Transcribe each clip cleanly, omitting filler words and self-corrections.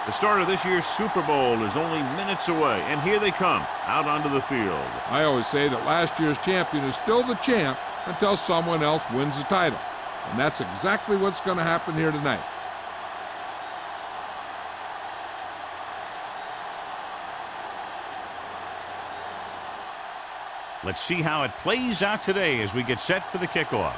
The start of this year's Super Bowl is only minutes away, and here they come, out onto the field. I always say that last year's champion is still the champ until someone else wins the title. And that's exactly what's going to happen here tonight. Let's see how it plays out today as we get set for the kickoff.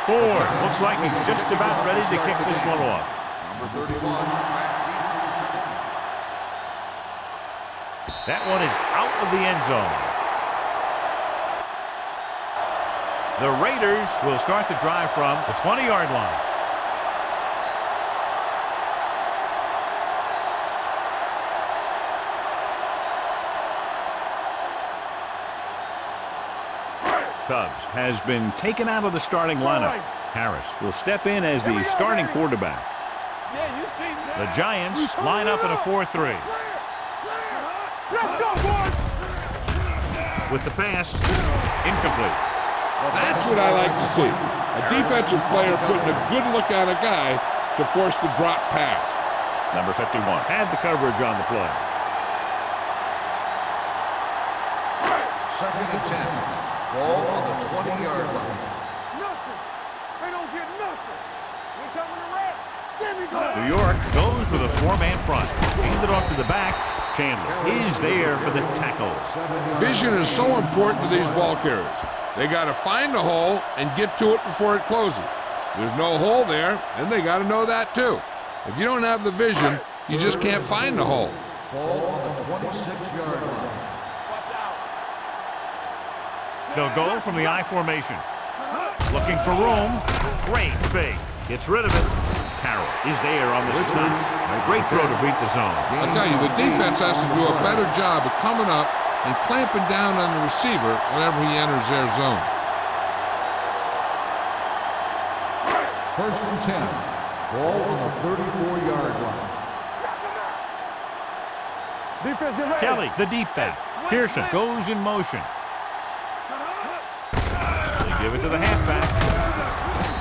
Ford looks like he's just about ready to kick this one off. Number 31. That one is out of the end zone. The Raiders will start the drive from the 20-yard line. Tubbs has been taken out of the starting lineup. Harris will step in as the starting quarterback. The Giants line up in a 4-3. With the pass, incomplete. That's what I like to see. A defensive player putting a good look at a guy to force the drop pass. Number 51 had the coverage on the play. 2nd and 10. Ball on the 20-yard line. Nothing. They don't get nothing. We coming to red. There we go. New York goes with a 4-man front. Handed off to the back. Chandler is there for the tackle. Vision is so important to these ball carriers. They got to find the hole and get to it before it closes. There's no hole there, and they got to know that too. If you don't have the vision, you just can't find the hole. Ball on the 26-yard line. They'll go from the I formation. Looking for room. Great fake. Gets rid of it. Carroll is there on the stop. Great throw to beat the zone. I'll tell you, the defense has to do a better job of coming up and clamping down on the receiver whenever he enters their zone. 1st and 10. Ball on the 34-yard line. Defense, get ready. Kelly, the deep back. Pearson goes in motion. They give it to the halfback.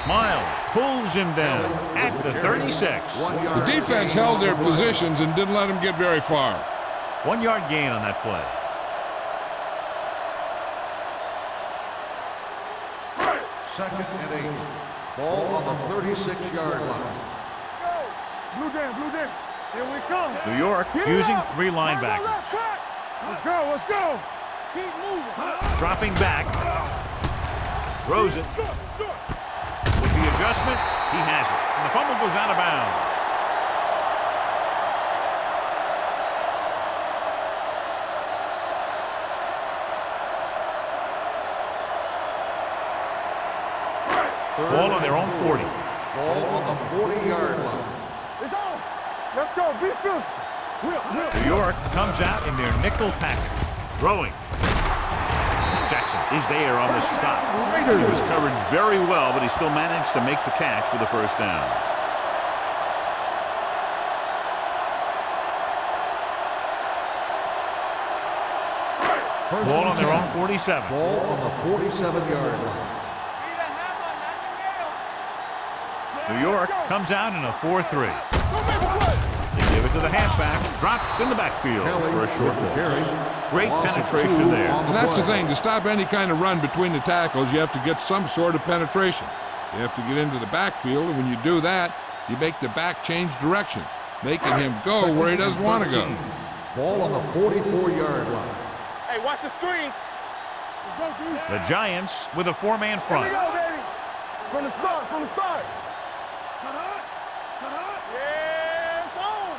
Miles pulls him down at the 36. The defense held their positions and didn't let him get very far. 1 yard gain on that play. 2nd and 8. Ball on the 36-yard line. Blue down. Here we come. New York using 3 linebackers. Let's go. Keep moving. Dropping back. Throws it. With the adjustment, he has it. And the fumble goes out of bounds. Ball on their own 40. Ball on the 40-yard line. It's on. Let's go. Be physical. New York comes out in their nickel package. Throwing. Jackson is there on the stop. He was covered very well, but he still managed to make the catch for the first down. Ball on their own 47. Ball on the 47-yard line. New York comes out in a 4-3. They give it to the halfback. Dropped in the backfield for a short loss. Great penetration there. And that's the thing. To stop any kind of run between the tackles, you have to get some sort of penetration. You have to get into the backfield, and when you do that, you make the back change directions, making him go where he doesn't want to go. Ball on the 44-yard line. Hey, watch the screen. The Giants with a 4-man front. Here we go, baby. From the start. Yeah, it's on.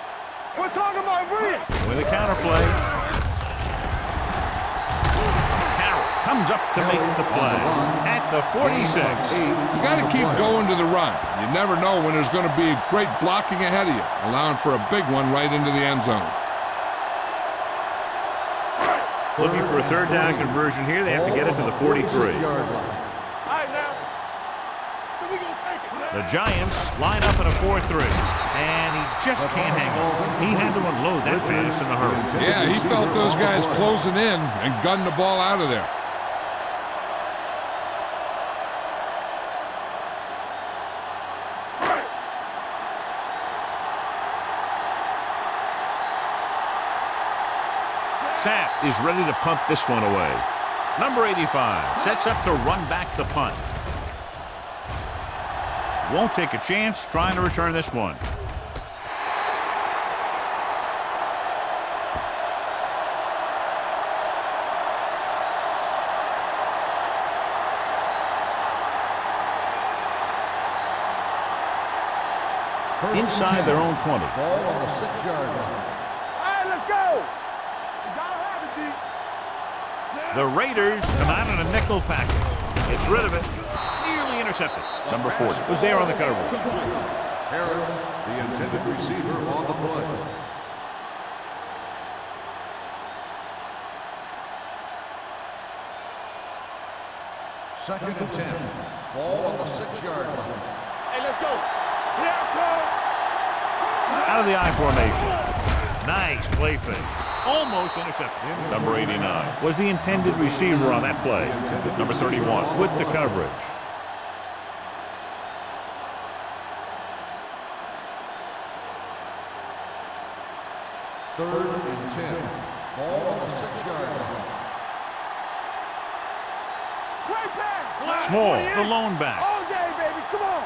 We're talking about Bree. With a counterplay. Carroll comes up to make the play at the 46. You got to keep going to the run. You never know when there's going to be great blocking ahead of you, allowing for a big one right into the end zone. Looking for a 3rd down conversion here. They have to get it to the 43. The Giants line up in a 4-3, and he just can't hang on. He had to unload that pass in a hurry. Yeah, he felt those guys closing in and gunned the ball out of there. Sapp is ready to punt this one away. Number 85 sets up to run back the punt. Won't take a chance trying to return this one. Inside their own 20. Ball on the 6-yard line. All right, let's go. We gotta have it, D. The Raiders come out in a nickel package. Gets rid of it. Nearly intercepted. Number 40 was there on the coverage. Harris, the intended receiver, on the play. Second and 10. Ball on the 6-yard line. Hey, let's go. Here I come. Out of the I formation. Nice play fake. Almost intercepted. Number 89 was the intended receiver on that play. Number 31 with the coverage. Third and 10. Ball on the 6-yard line. Play pass. Small, the lone back. All day, baby. Come on.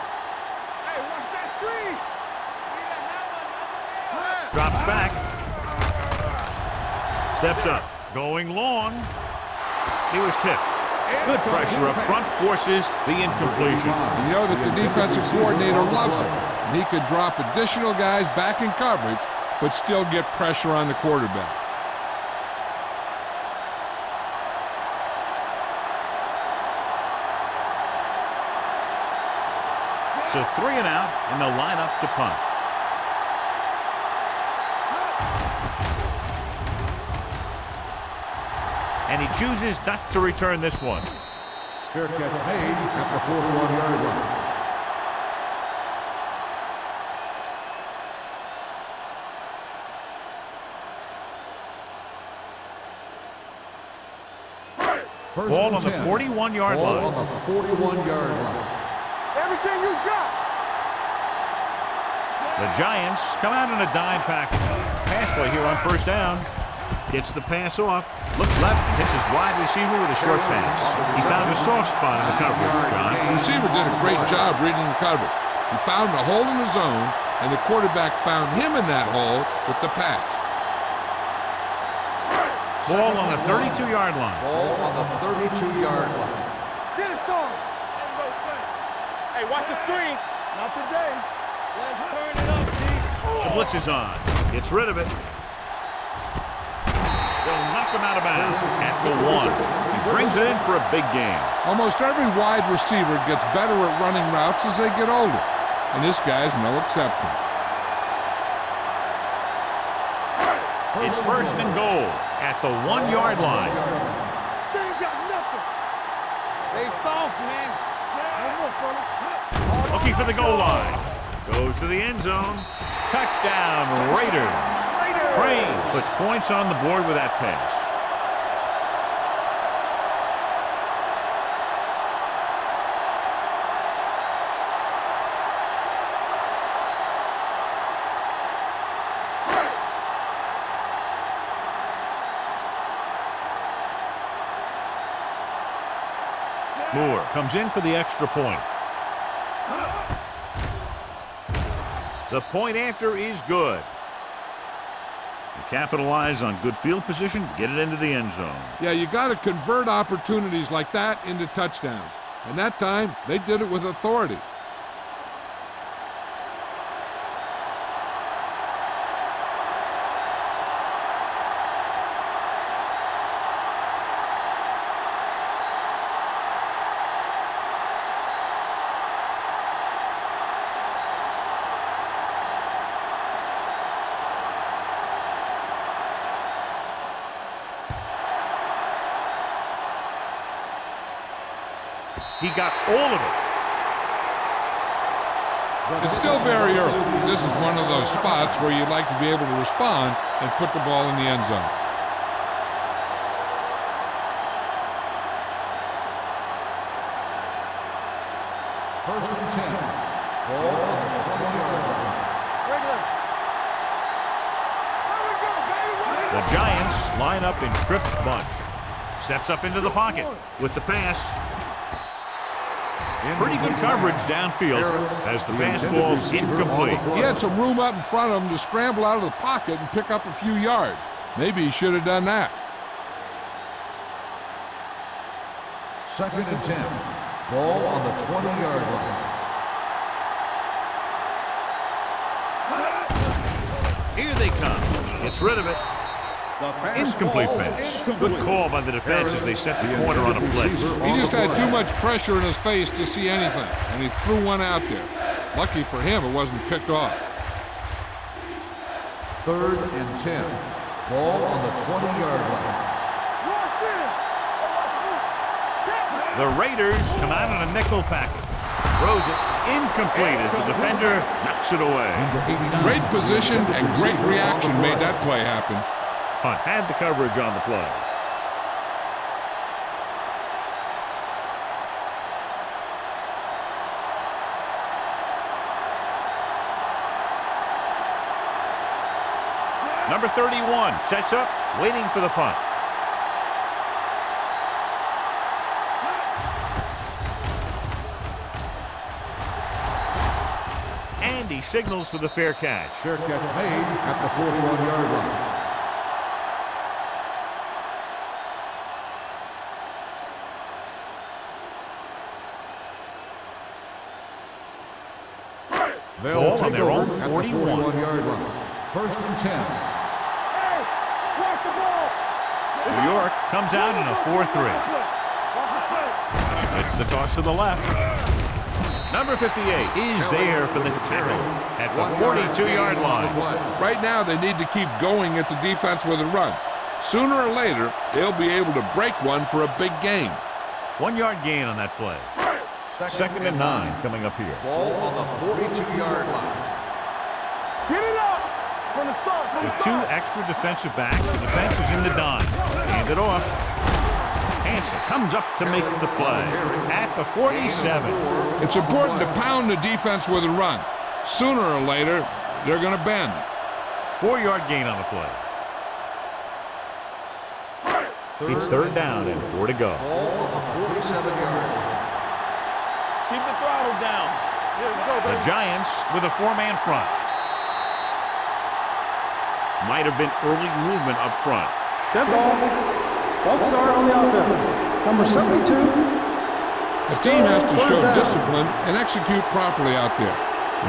Hey, watch that screen. Drops back. Steps up. Going long. He was tipped. Good pressure up front forces the incompletion. You know that the defensive coordinator loves it. And he could drop additional guys back in coverage, but still get pressure on the quarterback. So 3 and out, and they'll line up to punt. And he chooses not to return this one. Fair catch made at the 41-yard line. Ball on the 41-yard line. Ball on the 41-yard line. Everything you got. The Giants come out in a dime package. Pass play here on first down. Gets the pass off. Looks left. Hits his wide receiver with a short pass. He found a soft spot in the coverage, John. The receiver did a great job reading the coverage. He found a hole in the zone, and the quarterback found him in that hole with the pass. Ball on the 32-yard line. Ball on the 32-yard line. Get it, son. Hey, watch the screen. Not today. Let's turn it up, D. The blitz is on. Gets rid of it. They'll knock him out of bounds at the 1. He brings it in for a big game. Almost every wide receiver gets better at running routes as they get older, and this guy's no exception. It's first and goal at the 1-yard line. They ain't got nothing. They soft, man. Looking for the goal line. Goes to the end zone. Touchdown, Raiders. Crane puts points on the board with that pass. Moore comes in for the extra point. The point after is good. And capitalize on good field position, get it into the end zone. Yeah, you got to convert opportunities like that into touchdowns. And that time, they did it with authority. He got all of it. It's still very early. This is one of those spots where you'd like to be able to respond and put the ball in the end zone. First and 10. Ball on the 20-yard line. The Giants line up in Tripp's bunch. Steps up into the pocket with the pass. Pretty good coverage downfield as the pass falls incomplete. He had some room up in front of him to scramble out of the pocket and pick up a few yards. Maybe he should have done that. Second and 10. Ball on the 20-yard line. Here they come. Gets rid of it. Incomplete pass. Good call by the defense as they set the corner on a blitz. He just had too much pressure in his face to see anything, and he threw one out there. Lucky for him, it wasn't picked off. Third and 10. Ball on the 20-yard line. The Raiders come out in a nickel package. Throws it incomplete as the defender knocks it away. Great position and great reaction made that play happen. Hunt had the coverage on the play. Number 31 sets up, waiting for the punt. And he signals for the fair catch. Fair catch made at the 41-yard line. They'll Ball on their own 41. 41-yard line. First and 10. Hey, watch the ball. New York comes out in a 4-3. It's the toss to the left. Number 58 is there for the tackle at the 42-yard line. Right now, they need to keep going at the defense with a run. Sooner or later, they'll be able to break one for a big gain. 1 yard gain on that play. Second and 9 coming up here. Ball on the 42-yard line. Get it up from the start. With 2 extra defensive backs, the defense is in the dime. Hand it off. Hansen comes up to make the play at the 47. It's important to pound the defense with a run. Sooner or later, they're going to bend. 4 yard gain on the play. It's third down and 4 to go. Ball on the 47-yard line. Keep the throttle down. Here we go, The baby. Giants with a 4-man front. Might have been early movement up front. Dead ball. False start on the offense. Number 72. The team has to show discipline and execute properly out there.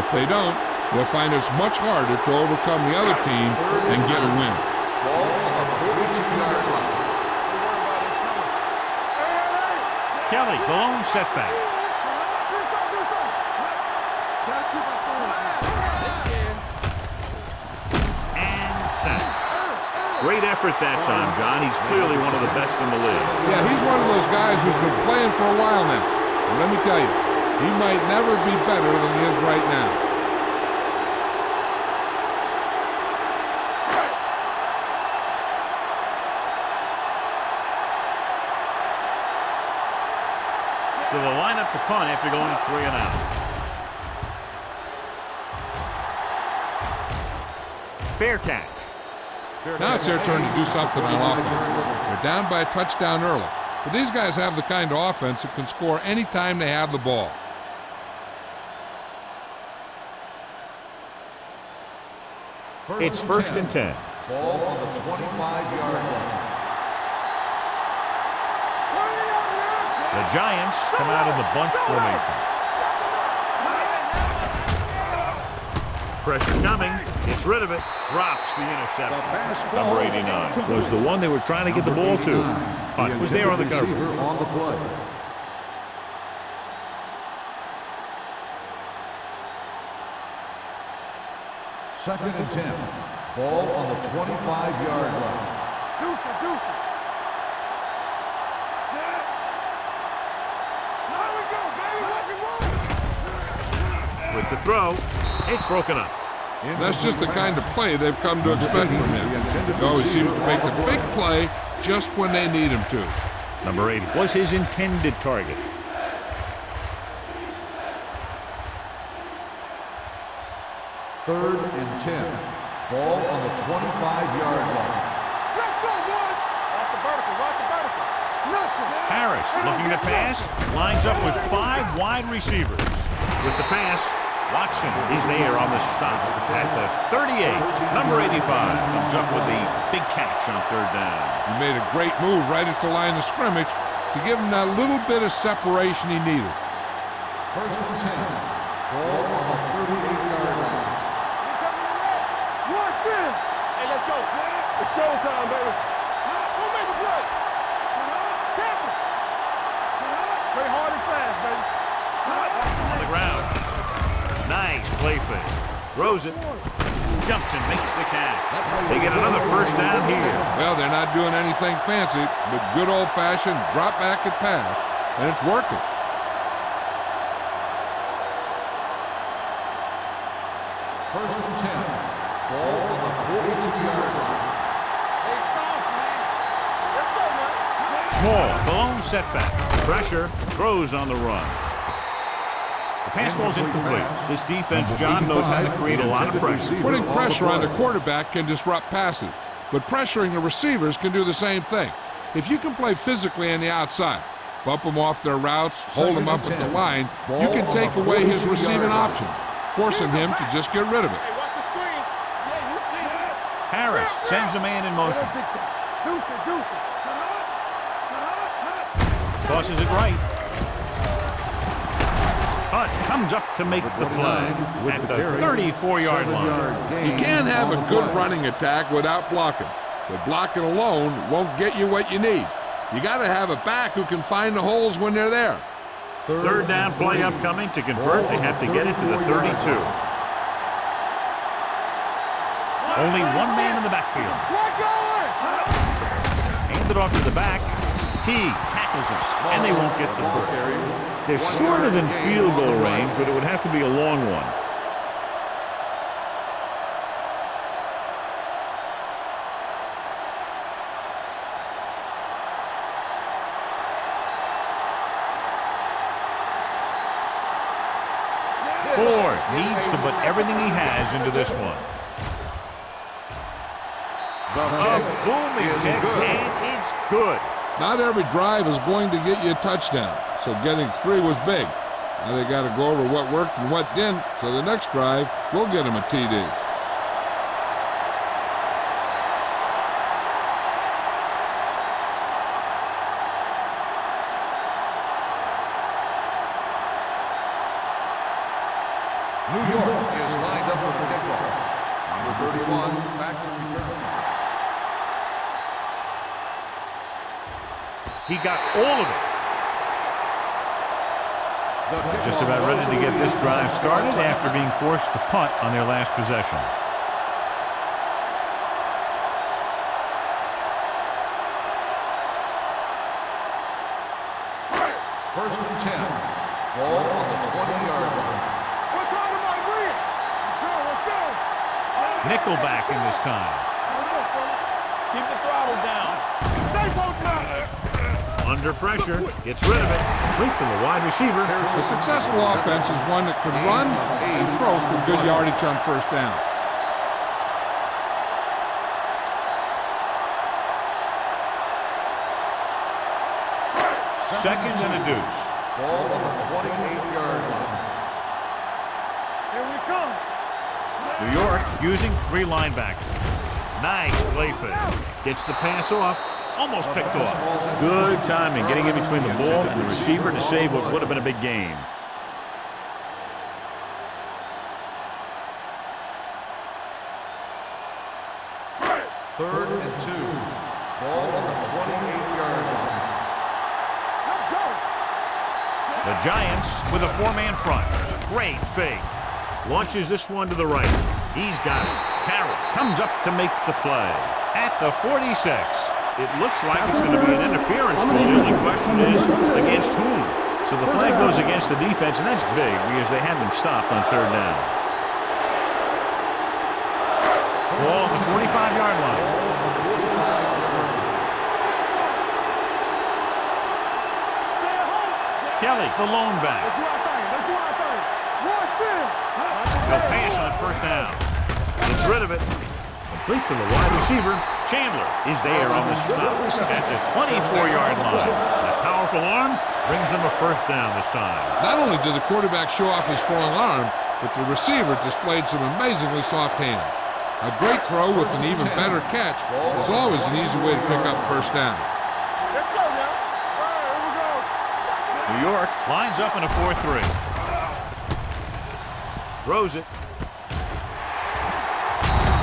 If they don't, they'll find it's much harder to overcome the other team and get a win. Ball on the 42-yard line. Kelly, the lone setback. And sack. Great effort that time, John. He's clearly one of the best in the league. Yeah, he's one of those guys who's been playing for a while now. And let me tell you, he might never be better than he is right now. So they'll line up the punt after going 3 and out. Fair catch. Now it's their turn to do something on offense. They're down by a touchdown early. But these guys have the kind of offense that can score any time they have the ball. It's first and 10. Ball on the 25-yard line. The Giants come out in the bunch formation. Pressure coming. Gets rid of it. Drops the interception. Number 89 was the one they were trying to get the ball to. Hunt was there on the coverage. On the play. Second and 10. Ball on the 25-yard line. Deuce it. There we go, baby. Rock and roll. With to throw. It's broken up. That's just the kind of play they've come to expect from him. He always seems to make the big play just when they need him to. Number 80 was his intended target. Third and 10. Ball on the 25-yard line. Let's go, boys. Watch the vertical. Watch the vertical. Harris looking to pass. Lines up with 5 wide receivers. With the pass, Watson is there on the stop at the 38. Number 85 comes up with a big catch on third down. He made a great move right at the line of scrimmage to give him that little bit of separation he needed. First and 10. Ball on the 38-yard line. Watch him. Hey, let's go. It's showtime, baby. Go make a play. Tackle. Play hard and fast, baby. On the ground. Nice play fake. Throws it. Jumps and makes the catch. They get another first down here. Well, they're not doing anything fancy, but good old-fashioned drop back and pass, and it's working. First and 10. Ball on the 42-yard line. Hey, soft, man. Let's go, man. Small, the lone setback. Pressure, throws on the run. The pass ball's incomplete. This defense, John, knows how to create a lot of pressure. Putting pressure on the quarterback can disrupt passing, but pressuring the receivers can do the same thing. If you can play physically on the outside, bump them off their routes, hold them up at the line, you can take away his receiving options, forcing him to just get rid of it. Hey, watch the screen. Yeah, you see it. Harris sends a man in motion. Deuce it, deuce it. Tosses it right. Hunt comes up to make the play at the 34-yard line. You can't have a good running attack without blocking, but blocking alone won't get you what you need. You got to have a back who can find the holes when they're there. Third down play upcoming. To convert, they have to get it to the 32. Only one man in the backfield. Hand it off to the back. T tackles him, and they won't get the first. They're sort of in field goal range, but it would have to be a long one. Ford needs to put everything he has into this one. A booming kick, and it's good. Not every drive is going to get you a touchdown, so getting 3 was big. Now they got to go over what worked and what didn't, so the next drive will get them a TD. New York is lined up for the kickoff. Number 31, back to return. He got all of it. Just about ready to get this drive started after being forced to punt on their last possession. First and 10. Ball on the 20-yard line. We're talking about Green. Let's go. Nickelback in this time. Keep the throttle down. Stay close now. Under pressure, gets rid of it. Complete to the wide receiver. A successful offense is one that can run and throw for good yardage on first down. Second and a deuce. Ball on the 28-yard line. Here we come. New York using 3 linebackers. Nice play fake. Gets the pass off. Almost picked off. Good timing, getting in between the ball and the receiver to save what would have been a big gain. Third and 2. Ball on the 28-yard line. Let's go. The Giants with a 4-man front. Great fake. Launches this one to the right. He's got it. Carroll comes up to make the play. At the 46. It looks like it's going to be an interference call. The only question is against whom. So the flag goes against the defense, and that's big because they had them stopped on third down. Ball on the 45-yard line. Kelly, the lone back. They'll pass on first down. Gets rid of it. Complete to the wide receiver. Chandler is there on the stop at the 24-yard line. That powerful arm brings them a first down this time. Not only did the quarterback show off his strong arm, but the receiver displayed some amazingly soft hands. A great throw with an even better catch is always an easy way to pick up first down. Let's go now. All right, here we go. New York lines up in a 4-3. Throws it.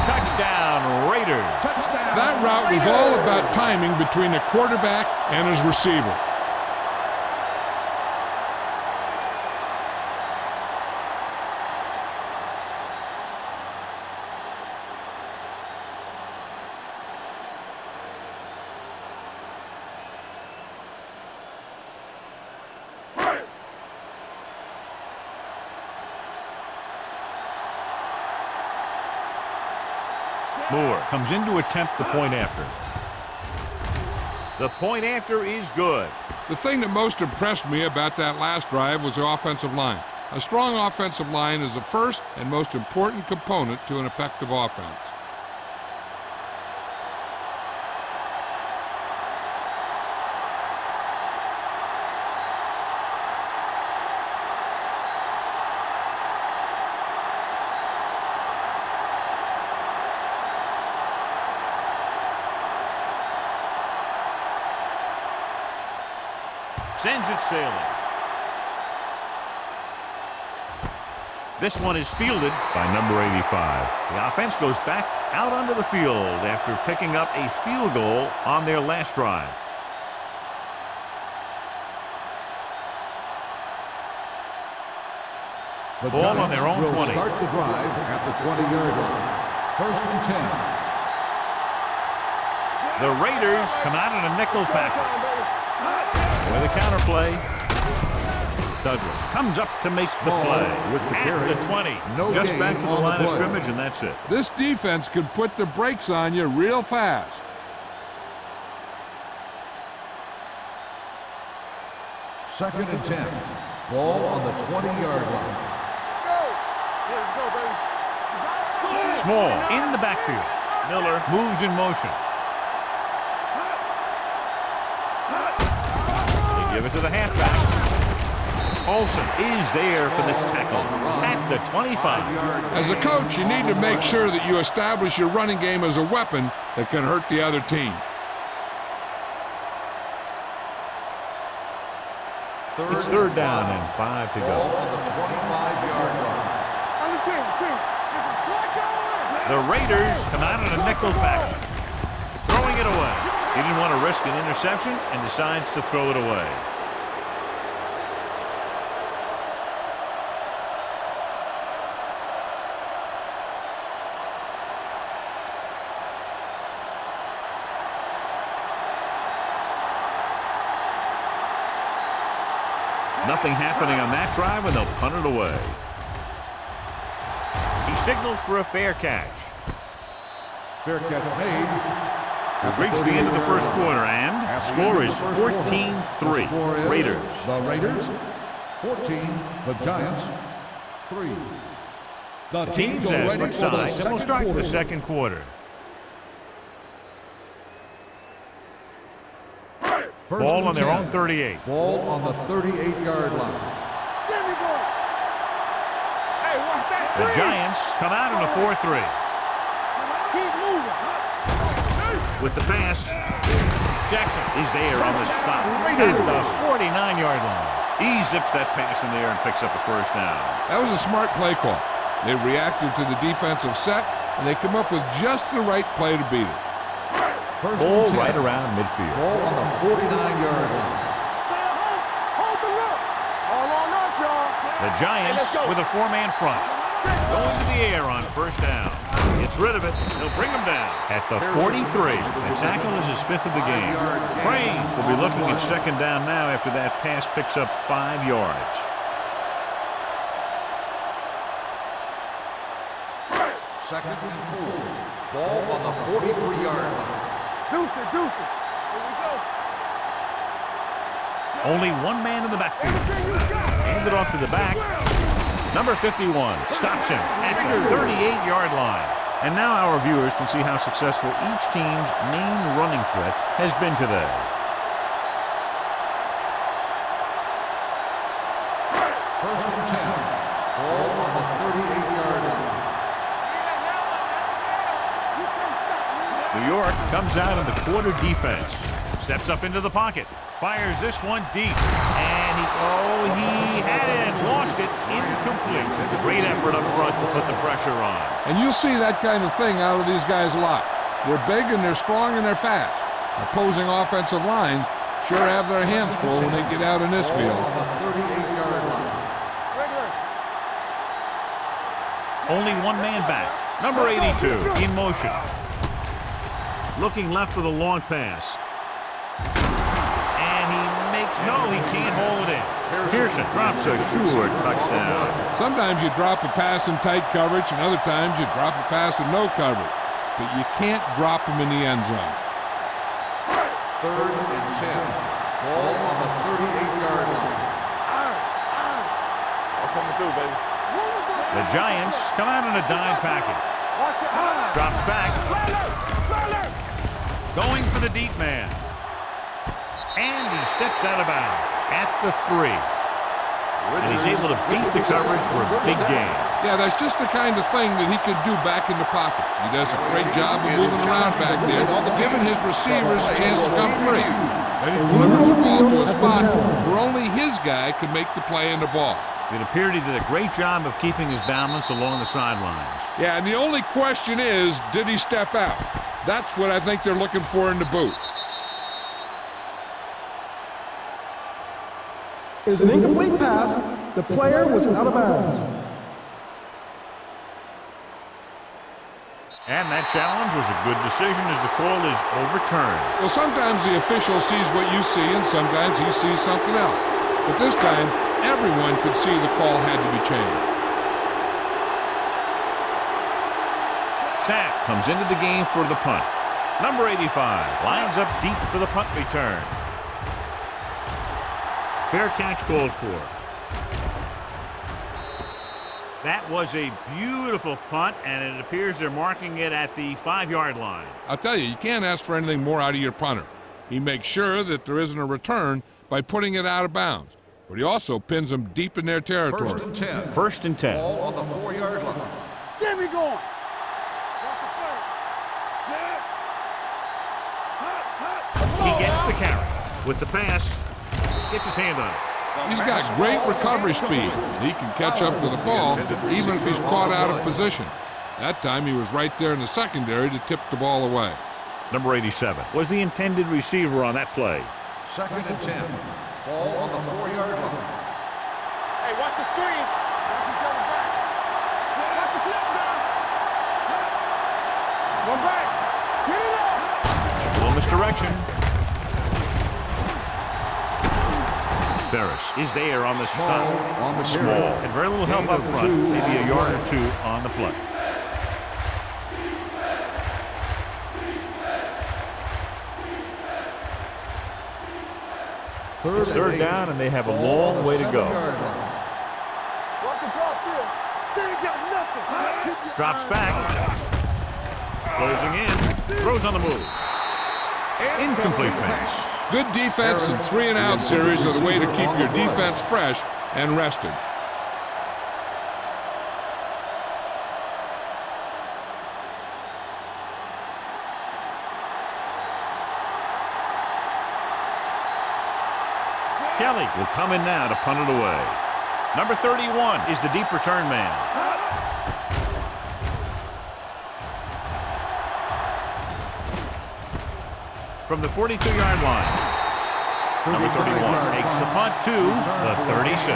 Touchdown, Raiders. That route was all about timing between the quarterback and his receiver. Moore comes in to attempt the point after. The point after is good. The thing that most impressed me about that last drive was the offensive line. A strong offensive line is the first and most important component to an effective offense. Sends it sailing. This one is fielded by number 85. The offense goes back out onto the field after picking up a field goal on their last drive. The Ball on Giants their own will 20. Start the drive at the 20-yard line. First and 10. The Raiders come out in a nickel package. With a counter play. Douglas comes up to make the play with the at carry. the 20. No Just gain back to the on the line of play. scrimmage, and that's it. This defense could put the brakes on you real fast. Second and 10. Ball on the 20-yard line. Let's go, baby. Small in the backfield. Miller moves in motion. They give it to the halfback. Olsen is there for the tackle at the 25. As a coach, you need to make sure that you establish your running game as a weapon that can hurt the other team. It's third down and 5 to Ball go. on the 25-yard line. On the team. Listen, flag going. The Raiders come out in a nickel package. Throwing it away. He didn't want to risk an interception and decides to throw it away. Nothing happening on that drive, and they'll punt it away. He signals for a fair catch. Fair catch made. We've reached the end of the first quarter, and the score is 14-3. Raiders. The Raiders, 14. The Giants, 3. The Teams are as ready switch for the sides, and we'll start quarter. the second quarter. First Ball and on their 10. own 38. Ball on the 38-yard line. Give me one. Hey, watch that The screen. Giants come out in a 4-3. Keep moving. With the pass, Jackson is there on the stop at the 49-yard line. He zips that pass in there and picks up a first down. That was a smart play call. They reacted to the defensive set, and they come up with just the right play to beat it. First Ball and 10. right around midfield. Ball on the 49-yard line. Hold the look. All on us, y'all. The Giants with a four-man front. Going to the air on first down. Gets rid of it. He'll bring him down at the 43. The tackle is his 5th of the game. Crane will be looking at second down now after that pass picks up 5 yards. Second and 4. Ball on the 43-yard line. Deuce it. Here we go. Only one man in the backfield. Everything you got. Handed off to the back. Number 51 stops him at the 38-yard line. And now our viewers can see how successful each team's main running threat has been today. First and 10. Ball on the 38-yard line. New York comes out in the quarter defense. Steps up into the pocket. Fires this one deep. And he had it and lost it. Incomplete. Great effort up front to put the pressure on. And you'll see that kind of thing out of these guys a lot. They're big and they're strong and they're fast. Opposing offensive lines sure have their hands full when they get out in this field. On the 38-yard line. Only one man back. Number 82 in motion. Looking left with a long pass. And he can't hold it in. Pearson drops a sure touchdown. Sometimes you drop a pass in tight coverage, and other times you drop a pass in no coverage. But you can't drop them in the end zone. Third and 10. Ball on the 38-yard line. I'm coming through, baby. The Giants come out in a dime package. Watch it. Drops back. Going for the deep man. And he steps out of bounds at the 3. And he's able to beat the coverage for a big gain. Yeah, that's just the kind of thing that he could do back in the pocket. He does a great job of moving around back there, giving his receivers a chance to come free. And he delivers the ball to a spot where only his guy can make the play in the ball. It appeared he did a great job of keeping his balance along the sidelines. Yeah, and the only question is, did he step out? That's what I think they're looking for in the booth. It was an incomplete pass. The player was out of bounds. And that challenge was a good decision as the call is overturned. Well, sometimes the official sees what you see, and sometimes he sees something else. But this time, everyone could see the call had to be changed. Sack comes into the game for the punt. Number 85 lines up deep for the punt return. Fair catch called for. That was a beautiful punt, and it appears they're marking it at the 5-yard line. I'll tell you, you can't ask for anything more out of your punter. He makes sure that there isn't a return by putting it out of bounds. But he also pins them deep in their territory. First and 10. First and 10. Ball on the 4-yard line. Get me going. He gets the carry. With the pass, gets his hand on it. He's got great recovery speed, and he can catch up to the ball even if he's caught out of position. That time he was right there in the secondary to tip the ball away. Number 87 was the intended receiver on that play. Second and 10. Ball on the 4-yard line. Hey, watch the screen. Watch each other back. Watch the slip down. One back. Get it up. A little misdirection. Ferris is there on the stop. On the Small. carry. And very little help up front. Maybe a yard or two on the play. It's third down, and they have a long way to go. Watch the draw still. They ain't got nothing. Drops back. Closing in. Throws on the move. Incomplete pass. Good defense and 3-and-out series are the way to keep your defense fresh and rested. Kelly will come in now to punt it away. Number 31 is the deep return man. From the 42-yard line. Number 31 takes the punt to the 36.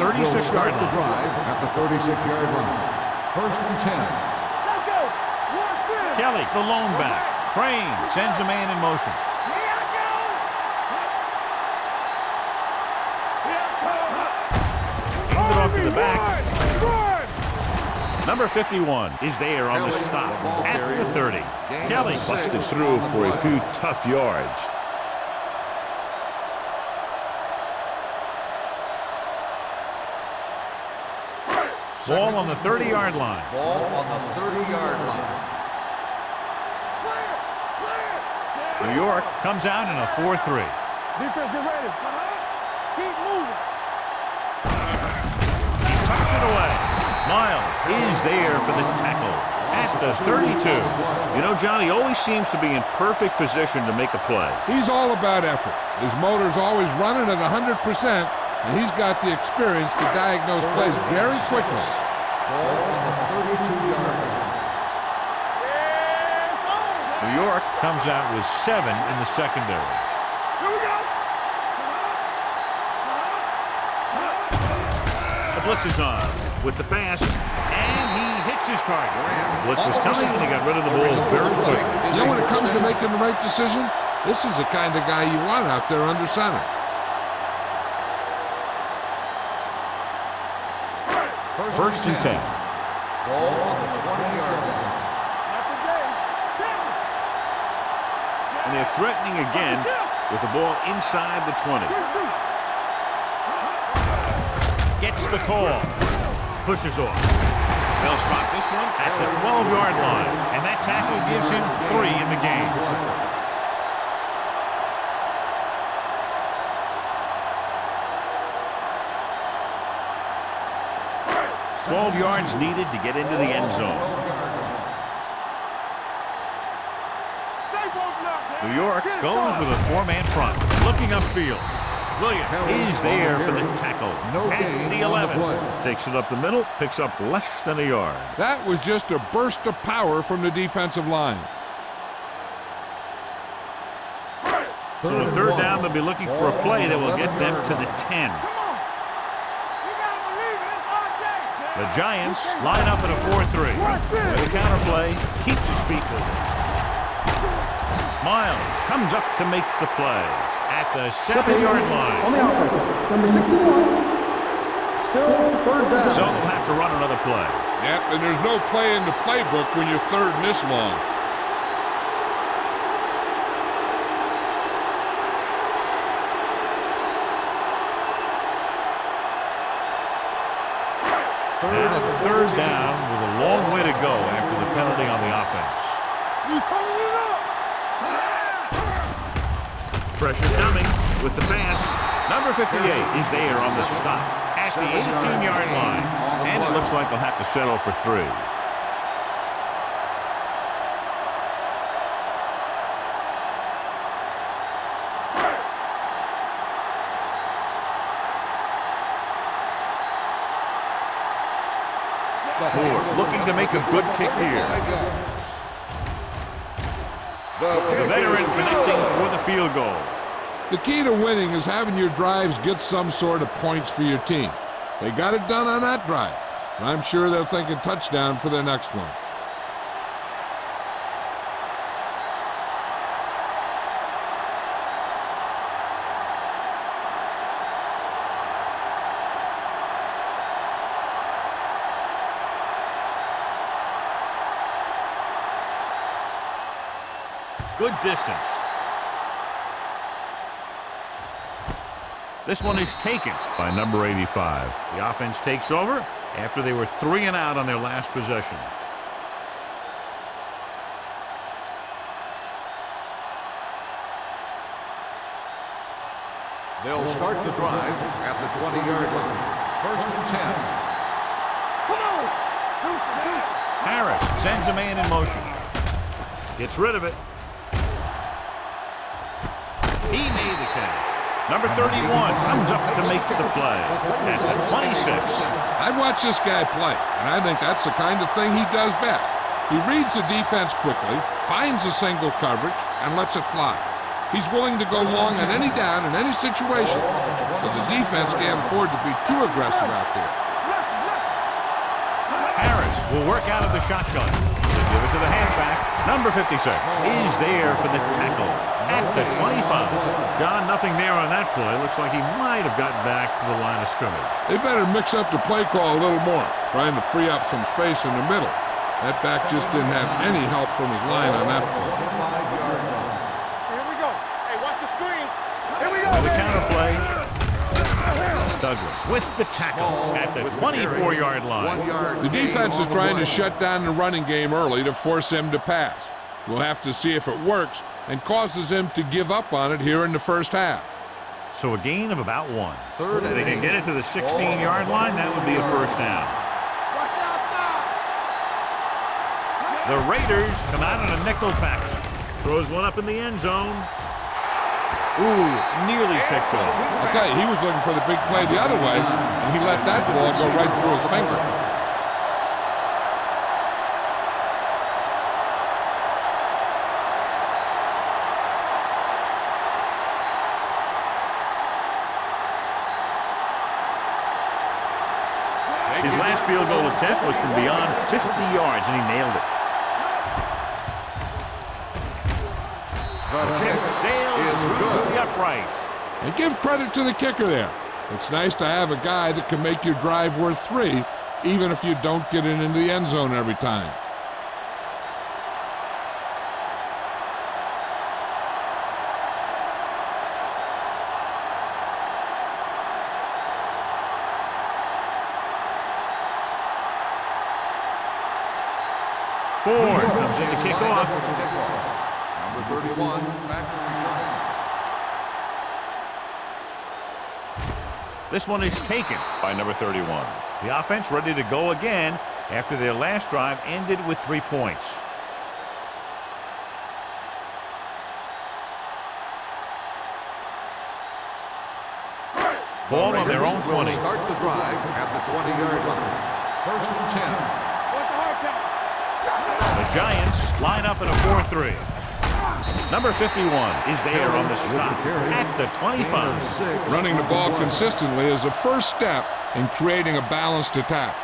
They'll 36-yard start the line. drive at the 36-yard line. First and 10. Let's go. One, six. Kelly, the lone back. Crane sends a man in motion. Handed off to the back. Number 51 is there on the stop at the 30. Kelly busted through for a few tough yards. Ball on the 30-yard line. Ball on the 30-yard line. New York comes out in a 4-3. Defense, get ready. Keep moving. He tucks it away. Miles is there for the tackle at the 32. You know, Johnny always seems to be in perfect position to make a play. He's all about effort. His motor's always running at 100%, and he's got the experience to diagnose plays very quickly. Ball on the 32-yard line. New York comes out with 7 in the secondary. Here we go. The blitz is on with the pass, and he hits his target. Blitz was coming, and he got rid of the ball very quick. You know, when it comes to making the right decision, this is the kind of guy you want out there under center. First and 10. Ball on the 20-yard line. Not today. And they're threatening again with the ball inside the 20. Gets the call. Pushes off. They'll spot this one at the 12-yard line. And that tackle gives him 3 in the game. 12 yards needed to get into the end zone. New York goes with a 4-man front, looking upfield. Williams is there for the tackle at the 11. Takes it up the middle, picks up less than a yard. That was just a burst of power from the defensive line. So the third down, they'll be looking for a play that will get them to the 10. The Giants line up at a 4-3. The counterplay keeps his feet moving. Miles comes up to make the play at the 7-yard line. On the offense, number 61. Still third down. So they'll have to run another play. Yep, and there's no play in the playbook when you're third and this long. Now third down with a long way to go after the penalty on the offense. You turning it up. Pressure coming with the pass. Number 58 is there on the stop at the 18-yard line. And it looks like they'll have to settle for 3. Moore looking to make a good kick here. The veteran connecting for the field goal. The key to winning is having your drives get some sort of points for your team. They got it done on that drive, and I'm sure they'll think a touchdown for their next one. Good distance. This one is taken by number 85. The offense takes over after they were 3 and out on their last possession. They'll start the drive at the 20-yard line. First and 10. Come on. Harris sends a man in motion. Gets rid of it. He made the catch. Number 31 comes up to make the play at the 26. I've watched this guy play, and I think that's the kind of thing he does best. He reads the defense quickly, finds a single coverage, and lets it fly. He's willing to go long on any down in any situation. so the defense can't afford to be too aggressive out there. Harris will work out of the shotgun. Give it to the halfback. Number 56 is there for the tackle at the 25. John, nothing there on that play. Looks like he might have gotten back to the line of scrimmage. They better mix up the play call a little more, trying to free up some space in the middle. That back just didn't have any help from his line on that play. Here we go. Hey, watch the screen. Here we go. The counterplay. Douglas with the tackle at the 24-yard line. The defense is trying to shut down the running game early to force him to pass. We'll have to see if it works and causes him to give up on it here in the first half. So a gain of about 1. If they can get it to the 16-yard line, that would be a first down. The Raiders come out in a nickel package. Throws one up in the end zone. Ooh, nearly picked off. I'll tell you, he was looking for the big play the other way, and he let that ball go right through his finger. His last field goal attempt was from beyond 50 yards, and he nailed it. The kick sails through the uprights. And give credit to the kicker there. It's nice to have a guy that can make your drive worth 3, even if you don't get it into the end zone every time. Ford comes in to kick off. Number 31, back to return. This one is taken by number 31. The offense ready to go again after their last drive ended with 3 points. Ball on their own 20. Start the drive at the 20-yard line. First and 10. The Giants line up in a 4-3. Number 51 is there on the stop at the 25. Running the ball consistently is the first step in creating a balanced attack.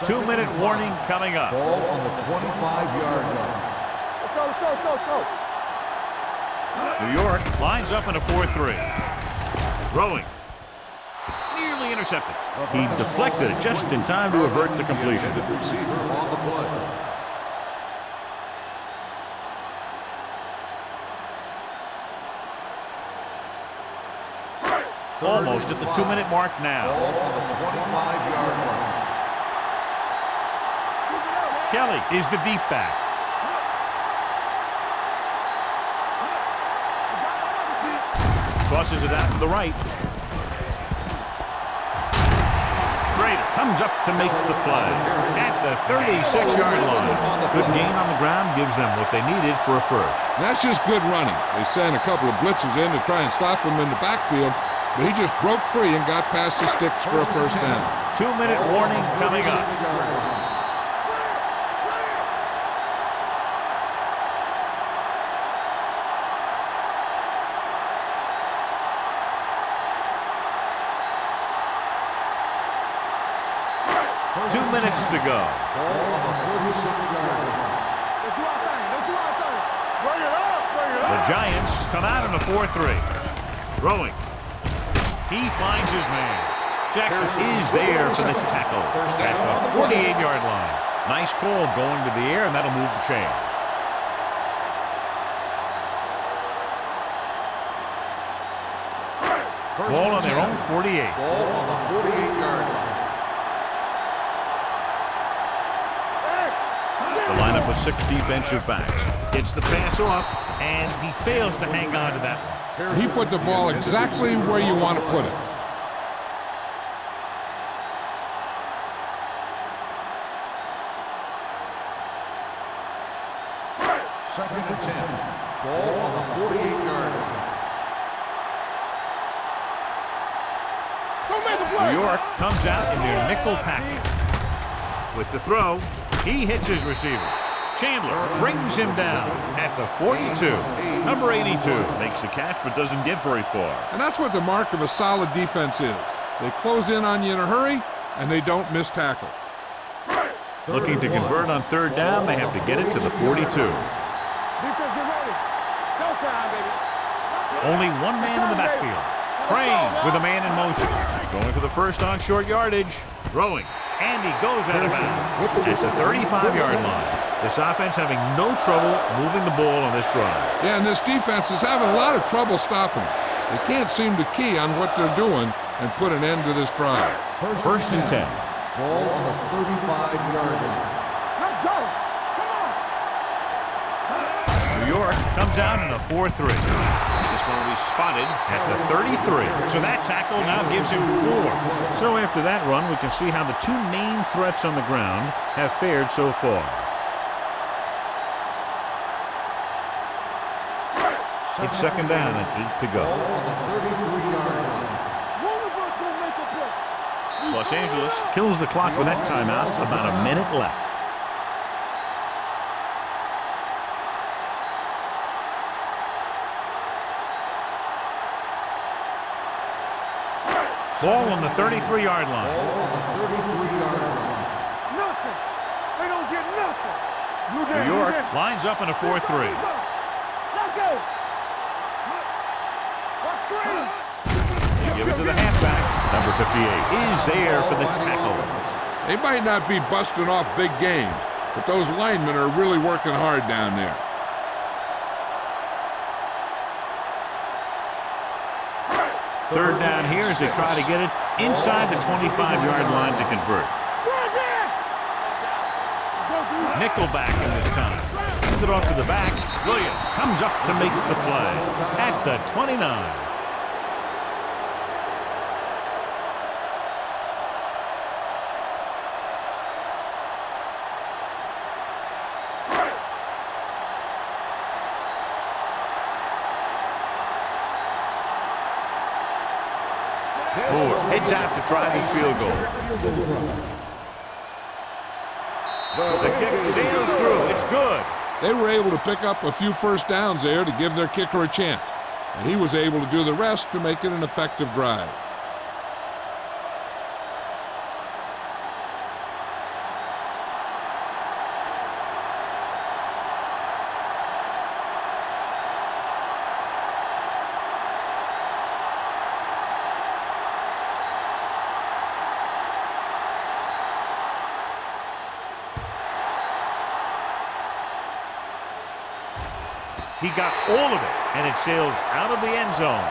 Two-minute warning coming up. Ball on the 25-yard line. Let's go. New York lines up in a 4-3. Throwing. Nearly intercepted. He deflected it just in time to avert the completion. Receiver on the play. Almost at the 2-minute mark now. Ball on the 25-yard line. Kelly is the deep back. Tosses it out to the right. Strader comes up to make the play at the 36-yard line. Good gain on the ground gives them what they needed for a first. That's just good running. They sent a couple of blitzes in to try and stop him in the backfield, but he just broke free and got past the sticks for a first down. 2-minute warning coming up. Minutes to go. Ball on the 46-yard line. The Giants come out in a 4-3. Throwing. He finds his man. Jackson is there for the tackle at the 48-yard line. Nice call going to the air, and that'll move the chains. Ball on their own 48. Ball on the 48-yard line. The lineup with 6 defensive backs. Gets the pass off, and he fails to hang on to that one. He put the ball exactly where you want to put it. Second and 10. Ball on the 48-yard line. New York comes out in their nickel package. With the throw, he hits his receiver. Chandler brings him down at the 42. Number 82 makes the catch but doesn't get very far. And that's what the mark of a solid defense is. They close in on you in a hurry, and they don't miss tackle. Looking to convert on third down, they have to get it to the 42. Defense, get ready. Showtime, baby. Only one man in the backfield. Crane with a man in motion. Going for the first on short yardage. Throwing. And he goes out of bounds at the 35-yard line. This offense having no trouble moving the ball on this drive. Yeah, and this defense is having a lot of trouble stopping it. They can't seem to key on what they're doing and put an end to this drive. First and 10. Ball on the 35-yard line. Let's go. Come on. New York comes out in a 4-3. This one will be spotted at the 33. So that tackle now gives him 4. So after that run, we can see how the two main threats on the ground have fared so far. It's second down and 8 to go. Ball on the 33-yard line. Los Angeles kills the clock with that timeout. About a minute left. Ball on the 33-yard line. Ball on the 33-yard line. Nothing. They don't get nothing. New York lines up in a 4-3. Let's go. Let's screen. They give it to the halfback. Number 58 is there for the tackle. They might not be busting off big games, but those linemen are really working hard down there. Third down here as they try to get it inside the 25-yard line to convert. Nickelback in this time. Sends it off to the back. Williams comes up to make the play at the 29. Moore heads out to try this field goal. The kick sails through. It's good. They were able to pick up a few first downs there to give their kicker a chance. And he was able to do the rest to make it an effective drive. He got all of it, and it sails out of the end zone.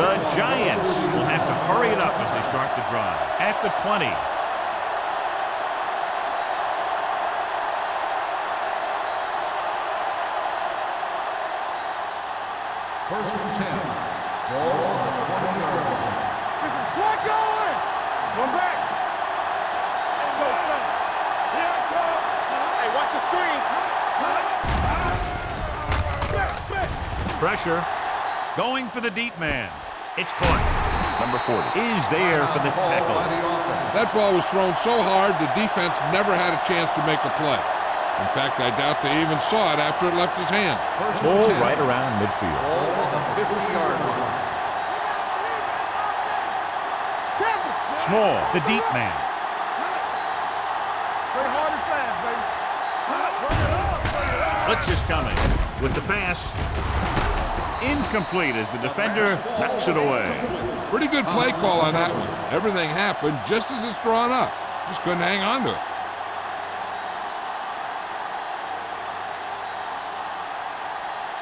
The Giants will have to hurry it up as they start the drive. At the 20. First and 10. Ball on the 20-yard line. There's some slack going. One back. Here I come. Hey, watch the screen. Pressure. Going for the deep man. It's caught. Number 40 is there for the tackle. That ball was thrown so hard the defense never had a chance to make a play. In fact, I doubt they even saw it after it left his hand. Ball right around midfield. Ball on the 50-yard line. Small, the deep man. Play hard and fast, baby. Blitz is coming with the pass. Incomplete as the defender knocks it away. Pretty good play call on that one. Everything happened just as it's drawn up. Just couldn't hang on to it.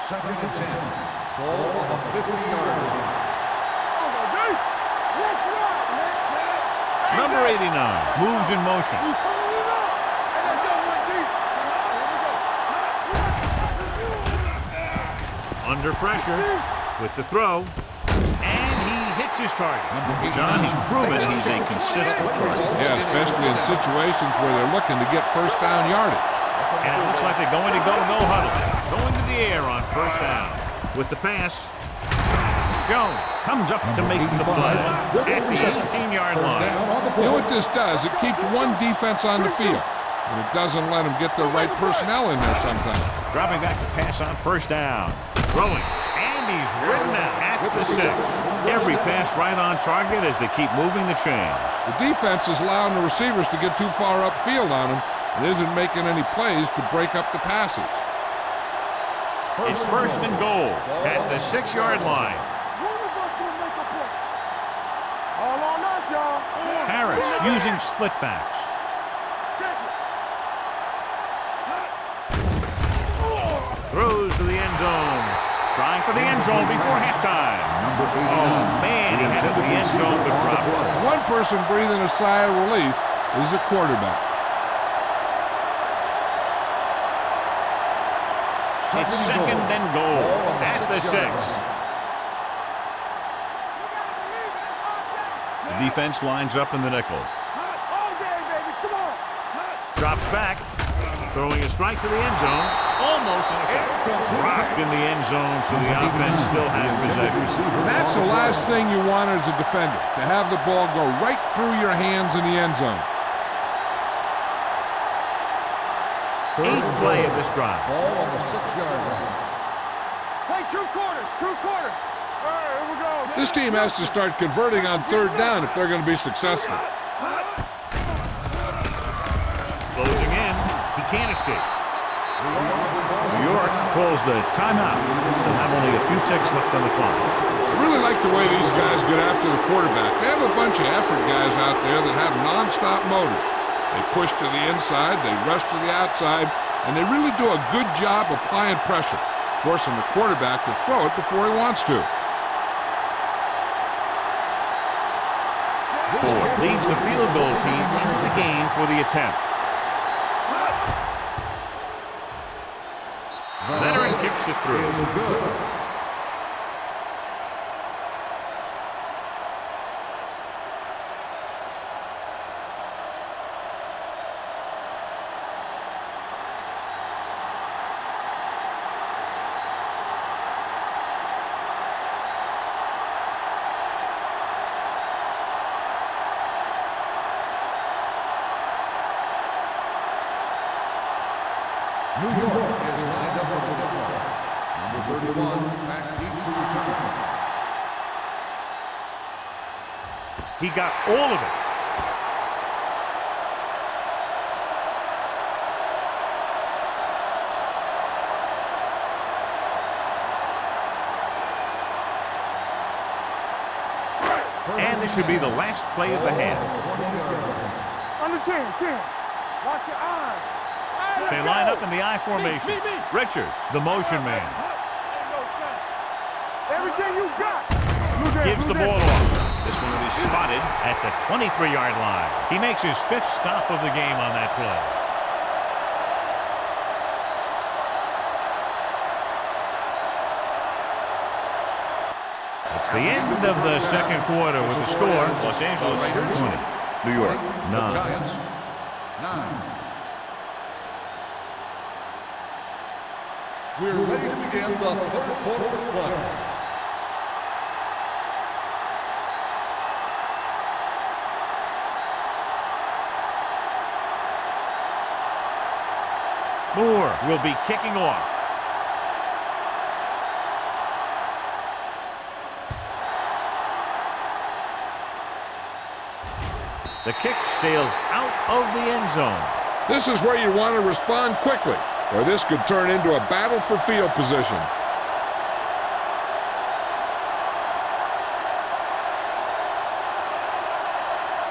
Second and 10. Ball on the 50-yard line. Number 89 moves in motion. Under pressure with the throw, and he hits his target. John, he's proven he's a consistent target. Yeah, especially in situations where they're looking to get first down yardage. And it looks like they're going to go no huddle. Going to the air on first down. With the pass, Jones comes up to make the play at the 18-yard line. You know what this does? It keeps one defense on the field. and it doesn't let them get the right personnel in there sometimes. Dropping back to pass on first down. Throwing. And he's ridden out at the 6. Every pass right on target as they keep moving the chains. The defense is allowing the receivers to get too far upfield on him and isn't making any plays to break up the passes. It's first and goal at the 6-yard line. All on us, y'all. Harris using split backs. Throws to the end zone. Trying for the end zone before halftime. Oh, man, he had it in the end zone but dropped it. One person breathing a sigh of relief is the quarterback. It's second and goal at the 6. The defense lines up in the nickel. All day, baby. Come on. Drops back. Throwing a strike to the end zone. Almost intercepted. Rocked in the end zone, so the offense still has possession. That's the last thing you want as a defender, to have the ball go right through your hands in the end zone. 8th play of this drive. Ball on the 6-yard line. Play 2 quarters. 2 quarters. All right, here we go. This team has to start converting on 3rd down if they're going to be successful. Closing in. He can't escape. New York calls the timeout. They'll have only a few ticks left on the clock. I really like the way these guys get after the quarterback. They have a bunch of effort guys out there that have non-stop motors. They push to the inside, they rush to the outside, and they really do a good job applying pressure, forcing the quarterback to throw it before he wants to. Ford leads the field goal team into the game for the attempt. Leonard kicks it through. New York is lined up for the kickoff. Number 31, back deep to return. He got all of it. And this should be the last play of the half. Under 10. Watch your eyes. They line up in the I formation. Richards, the motion man. Everything you got. Gives the ball off. This one is spotted at the 23-yard line. He makes his 5th stop of the game on that play. It's the end of the second quarter with the score. Los Angeles 20. New York 9. Giants 9. We're ready to begin the 3rd quarter of play. Moore will be kicking off. The kick sails out of the end zone. This is where you want to respond quickly, or this could turn into a battle for field position.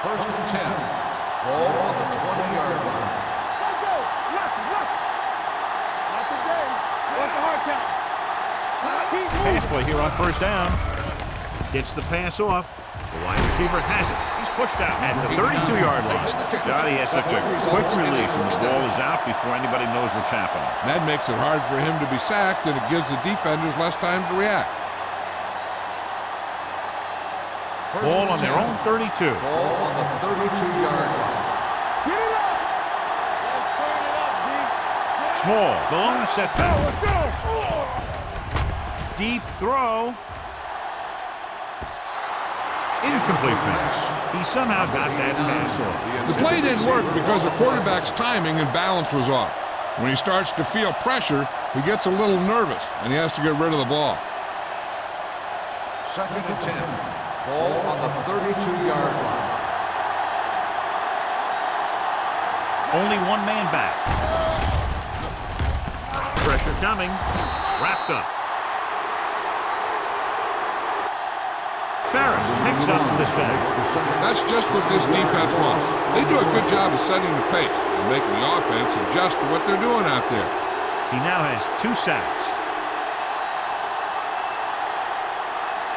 First and 10. Ball on the 20-yard line. Let's go. Lock it. Not today. What's the hard count? Keep moving. Pass play here on first down. Gets the pass off. The wide receiver has it. He's pushed out at the 32-yard line. Johnny has such a quick release when the ball is out before anybody knows what's happening. That makes it hard for him to be sacked, and it gives the defenders less time to react. Ball on their own 32. Ball on the 32-yard line. Get it up. Let's turn it up, D. Small, the lone setback. Let's go. Deep throw. Incomplete pass. He somehow got that pass off. The play didn't work because the quarterback's timing and balance was off. When he starts to feel pressure, he gets a little nervous, and he has to get rid of the ball. 2nd and 10. Ball on the 32-yard line. Only one man back. Pressure coming. Wrapped up. Ferris picks up the sack. That's just what this defense wants. They do a good job of setting the pace and making the offense adjust to what they're doing out there. He now has 2 sacks.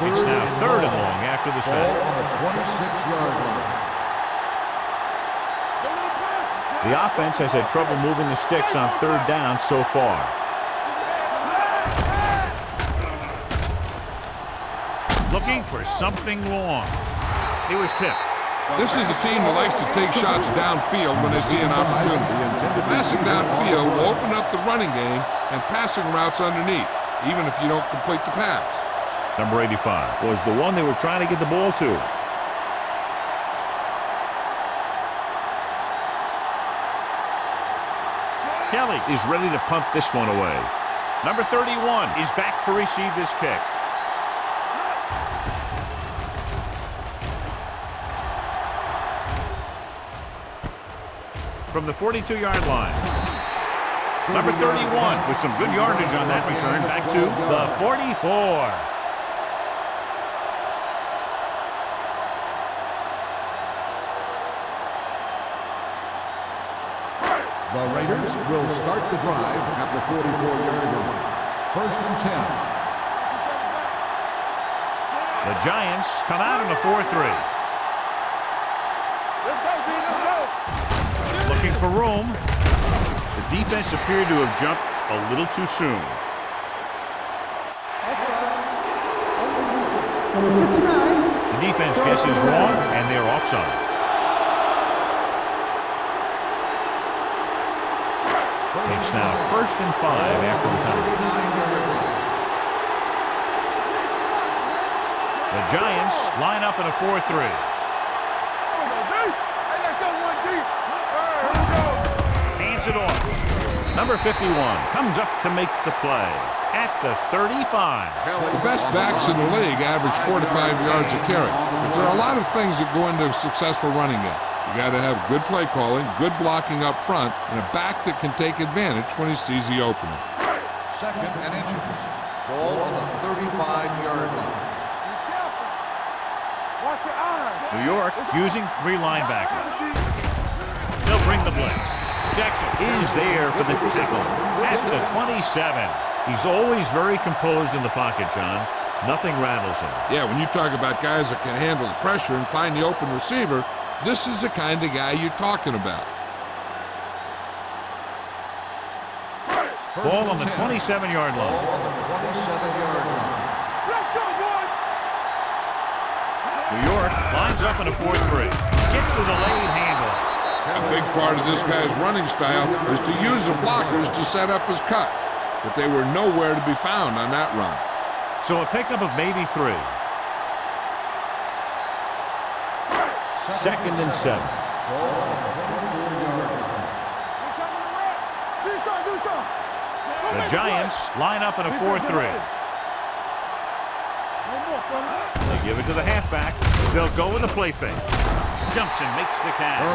It's now 3rd and long after the sack. Ball on the 26-yard line. The offense has had trouble moving the sticks on 3rd down so far. Looking for something long. It was tipped. This is a team that likes to take shots downfield when they see an opportunity. Passing downfield will open up the running game and passing routes underneath, even if you don't complete the pass. Number 85 was the one they were trying to get the ball to. Kelly is ready to punt this one away. Number 31 is back to receive this kick. From the 42-yard line. Number 31 with some good yardage on that return back to the 44. The Raiders will start the drive at the 44-yard line. 1st and 10. The Giants come out in a 4-3. Looking for room. The defense appeared to have jumped a little too soon. The defense guesses wrong, and they're offside. It's now 1st and 5 after the penalty. The Giants line up in a 4-3. Hands it off. Number 51 comes up to make the play at the 35. The best backs in the league average 4 to 5 yards a carry, but there are a lot of things that go into a successful running game. You got to have good play calling, good blocking up front, and a back that can take advantage when he sees the opening. 2nd and inches. Ball on the 35-yard line. Watch your eyes. New York using 3 linebackers. They'll bring the blitz. Jackson is there for the tackle at the 27. He's always very composed in the pocket, John. Nothing rattles him. Yeah, when you talk about guys that can handle the pressure and find the open receiver, this is the kind of guy you're talking about. Ball on the 27-yard line. Ball on the 27-yard line. Let's go, boys. New York lines up in a 4-3. Gets the delayed handoff. A big part of this guy's running style is to use the blockers to set up his cut, but they were nowhere to be found on that run. So a pickup of maybe 3. 2nd and 7. Ball on the 24-yard line. The Giants line up in a 4-3. They give it to the halfback. They'll go with a play fake. Jumps and makes the catch.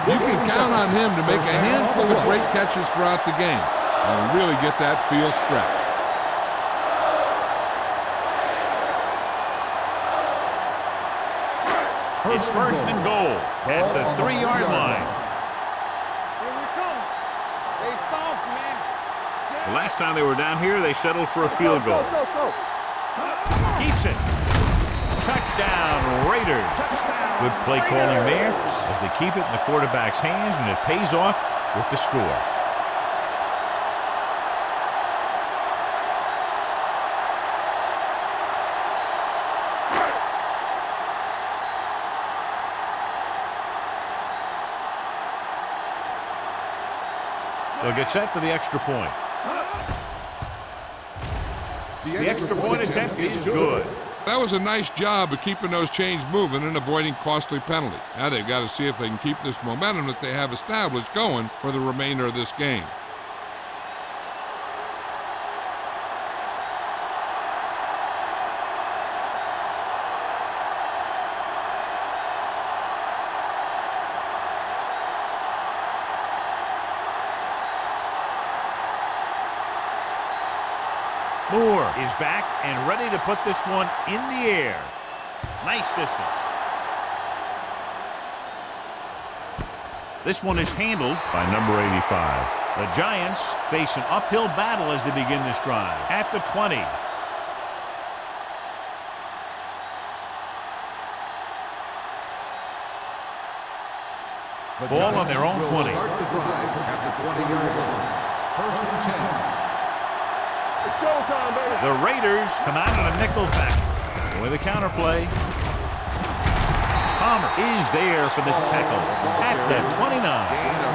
You can count on him to make a handful of great catches throughout the game and really get that field stretch. It's 1st and goal at the 3-yard line. Here we come. They soft, man. The last time they were down here, they settled for a field goal. Go. Keeps it. Touchdown, Raiders. Good play calling there as they keep it in the quarterback's hands, and it pays off with the score. They'll get set for the extra point. The extra point attempt is good. That was a nice job of keeping those chains moving and avoiding costly penalties. Now they've got to see if they can keep this momentum that they have established going for the remainder of this game. Moore is back and ready to put this one in the air. Nice distance. This one is handled by number 85. The Giants face an uphill battle as they begin this drive at the 20. Ball on their own 20. Start the drive at the 20-yard line. First and 10. It's showtime, baby. The Raiders come out in a nickel package with a counterplay. Palmer is there for the tackle at the 29.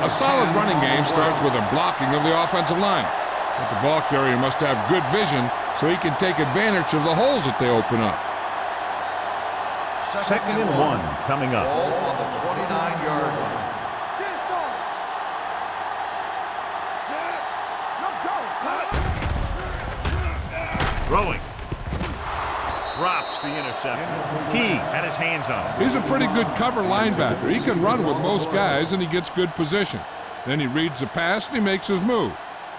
A solid running game starts with a blocking of the offensive line. But the ball carrier must have good vision so he can take advantage of the holes that they open up. Second and 1 coming up. Ball on the 29-yard line. Get it started. Set. Let's go. Throwing. Drops the interception. Teague had his hands on it. He's a pretty good cover linebacker. He can run with most guys and he gets good position. Then he reads the pass and he makes his move.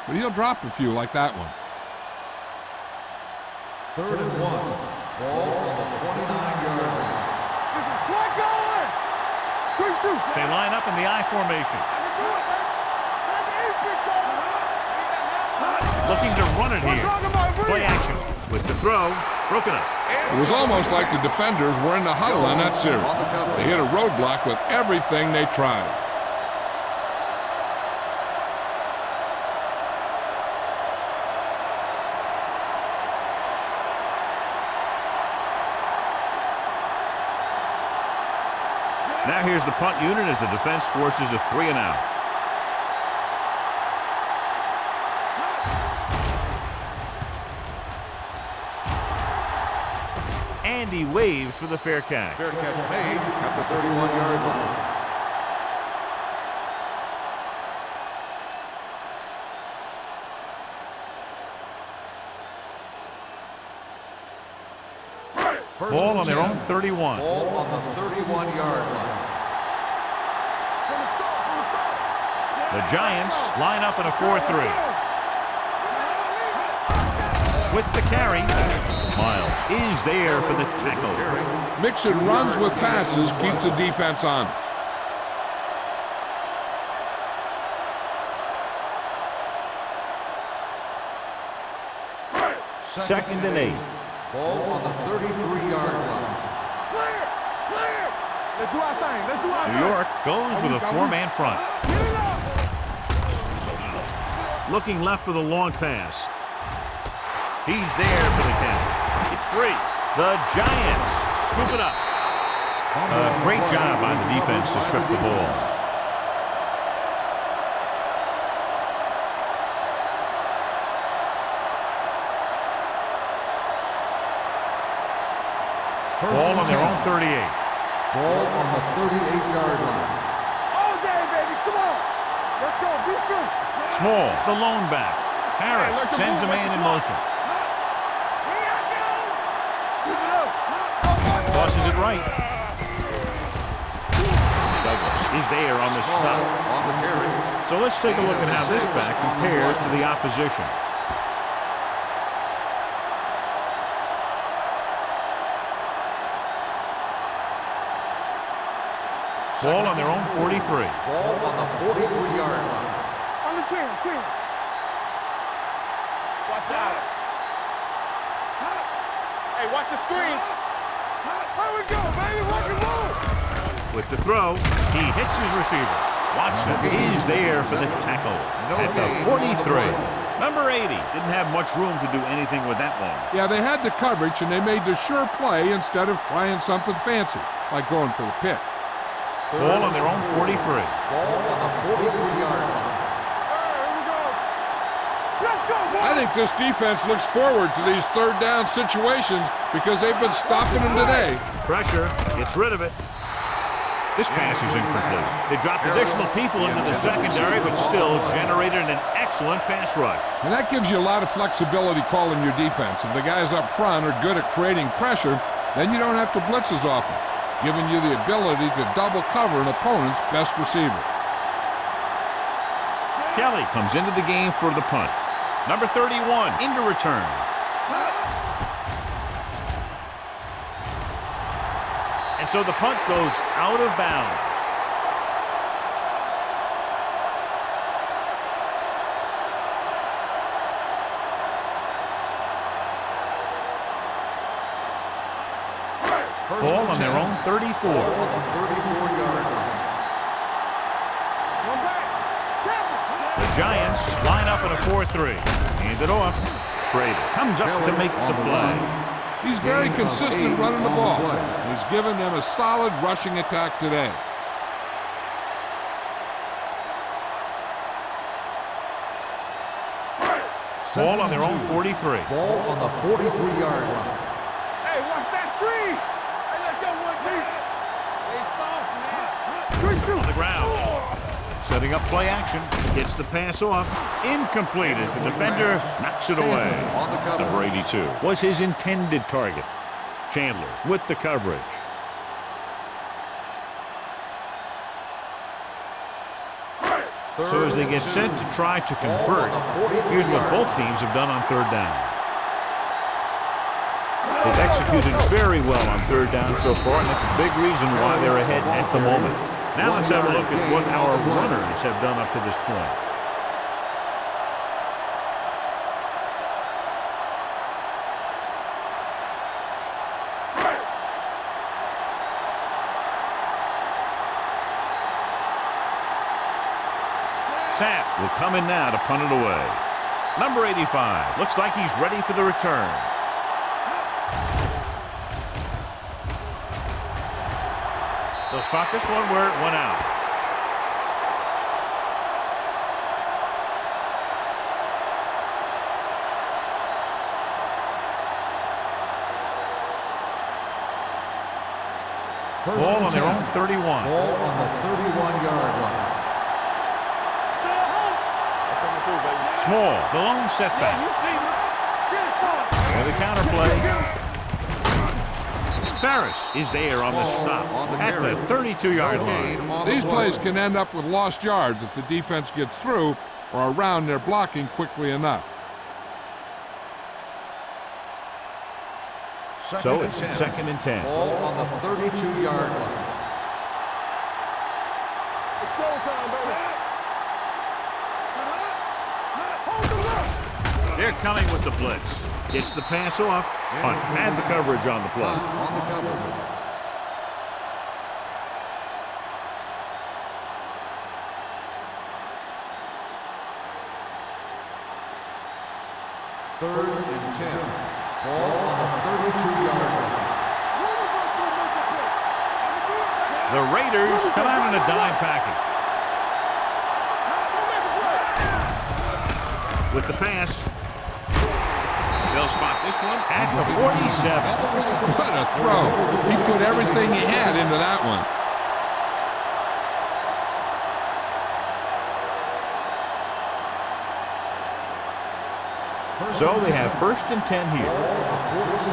But he'll drop a few like that one. Third and 1. Ball on the 29-yard line. Slide going. Quick shoot. They line up in the I formation. Looking to run it here. Play action with the throw. Broken up. It was almost like the defenders were in the huddle on that series. They hit a roadblock with everything they tried. Now here's the punt unit as the defense forces a 3 and out. And he waves for the fair catch. Fair catch made at the 31-yard line. Ball on their own 31. Ball on the 31-yard line. The Giants line up in a 4-3. With the carry, Miles is there for the tackle. Mixing runs with passes keeps the defense honest. Second and 8. Ball on the 33-yard line. Clear. Clear. Let's do our thing. Let's do our thing. New York goes with a 4-man front. Get it up. Looking left for the long pass. He's there for the catch. It's free. The Giants scoop it up. A great job by the defense to strip the ball. Ball on their own 38. Ball on the 38-yard line. All day, baby. Come on. Let's go. Be good. Small, the lone back. Harris sends a man in motion. Tosses it right. Douglas is there on the stop. On the carry. So let's take a look at how this back compares to the opposition. Ball on their own 43. Ball on the 43-yard line. On the 10. Watch out. Hey, watch the screen. There we go, baby. Rock and roll. With the throw, he hits his receiver. Watson is there for the tackle at the 43. Number 80 didn't have much room to do anything with that one. Yeah, they had the coverage and they made the sure play instead of trying something fancy, like going for the pick. Ball on their own 43. Ball on the 43-yard line. Here we go. Let's I think this defense looks forward to these third down situations because they've been stopping them today. Pressure, gets rid of it. This pass is incomplete. They dropped additional people into the secondary, but still generated an excellent pass rush. And that gives you a lot of flexibility calling your defense. If the guys up front are good at creating pressure, then you don't have to blitz as often, giving you the ability to double cover an opponent's best receiver. Kelly comes into the game for the punt. Number 31 into return. And so the punt goes out of bounds. Ball on their own 34. On the 34-yard line. The Giants line up in a 4-3. Hand it off. Schrader comes up to make the play. He's very consistent running the ball. He's given them a solid rushing attack today. Ball on their own 43. Ball on the 43-yard line. Hey, watch that screen. Hey, let's go, Woodley. They soft, man. On the ground. Setting up play action. Gets the pass off. Incomplete as the defender knocks it away. Number 82 was his intended target. Chandler with the coverage. So as they get set to try to convert, here's what both teams have done on third down. They've executed very well on third down so far, and that's a big reason why they're ahead at the moment. Now let's have a look at what our runners have done up to this point. Sapp will come in now to punt it away. Number 85 looks like he's ready for the return. They'll spot this one where it went out. Ball on their own 31. Ball on the 31-yard line. Small, the lone setback. And the counterplay. Ferris is there on the stop at the 32-yard line. These plays can end up with lost yards if the defense gets through or around their blocking quickly enough. So it's second and 10. Ball on the 32-yard line. It's showtime, baby. They're coming with the blitz. Gets the pass off. Punt. And the coverage on the play. On the coverage. Third and 10. Ball on the 32-yard line. The Raiders come out in a dime package. With the pass. They'll spot this one at the 47. What a throw. He put everything he had into that one. So they have first and 10 here. Let's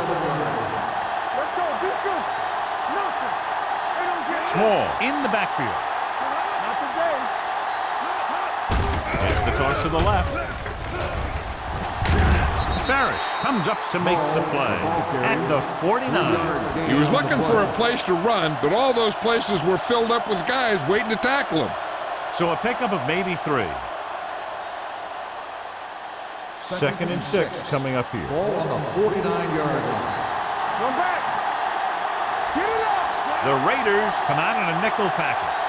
go, defense. Nothing. They don't get Small in the backfield. Not today. Gets the toss to the left. Ferris comes up to make the play at the 49. He was looking for a place to run, but all those places were filled up with guys waiting to tackle him. So a pickup of maybe 3. Second and 6 coming up here. Ball on the 49-yard line. Come back. Get it up. The Raiders come out in a nickel package.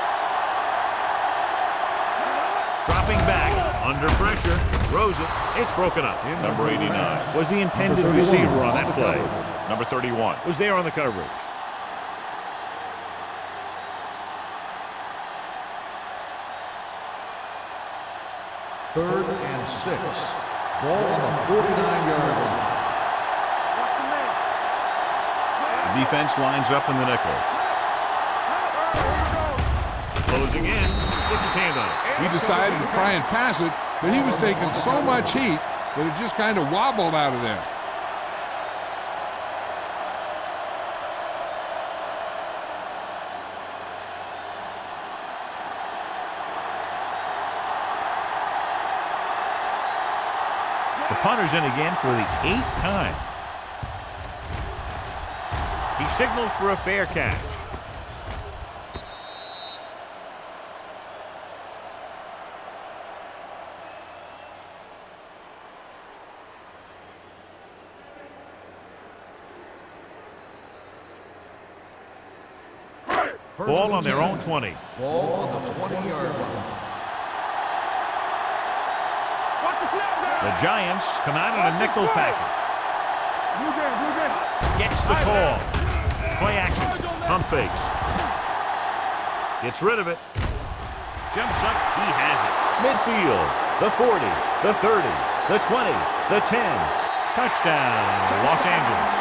Dropping back, under pressure, throws it. It's broken up. Number 89 was the intended receiver on that play. Number 31 was there on the coverage. Third and 6. Ball on the 49-yard line. Watch your man. The defense lines up in the nickel. Closing in, gets his hand on it. He decided to try and pass it, but he was taking so much heat that it just kind of wobbled out of there. The punter's in again for the 8th time. He signals for a fair catch. Ball on their own 20. Ball on the 20-yard line. Watch the snap down. The Giants come out in a nickel package. Blue game. Gets the call. Play action. Pump fakes. Gets rid of it. Jumps up. He has it. Midfield. The 40. The 30. The 20. The 10. Touchdown. Los Angeles.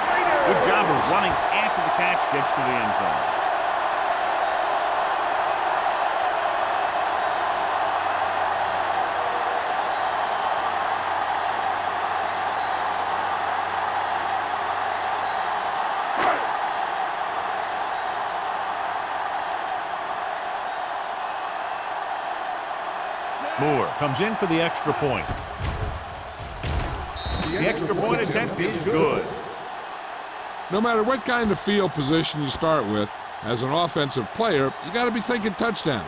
Good job of running after the catch gets to the end zone. Moore comes in for the extra point. The extra point attempt is good. No matter what kind of field position you start with, as an offensive player, you got to be thinking touchdown.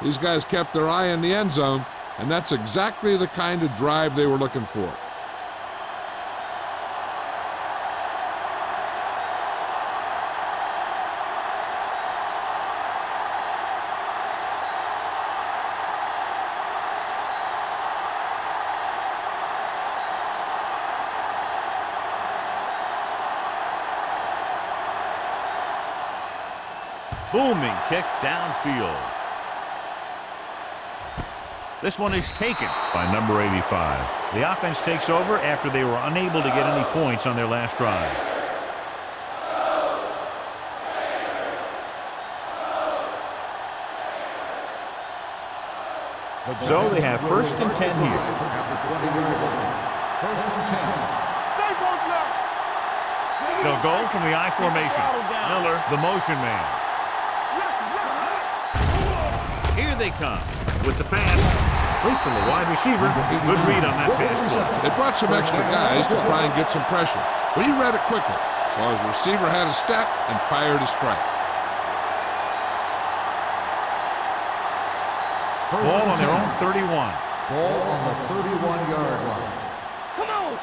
These guys kept their eye on the end zone, and that's exactly the kind of drive they were looking for. Booming kick downfield. This one is taken by number 85. The offense takes over after they were unable to get any points on their last drive. So they have 1st and 10 here. After 20-yard line. 1st and 10. Stay both now. They'll go from the I formation. Miller, the motion man. Here they come with the pass. Wait from the wide receiver. Good read on that pass play. They brought some extra guys to try and get some pressure, but he read it quickly. So his receiver had a step and fired a strike. Ball on their own 31. Ball on the 31-yard line. Come on.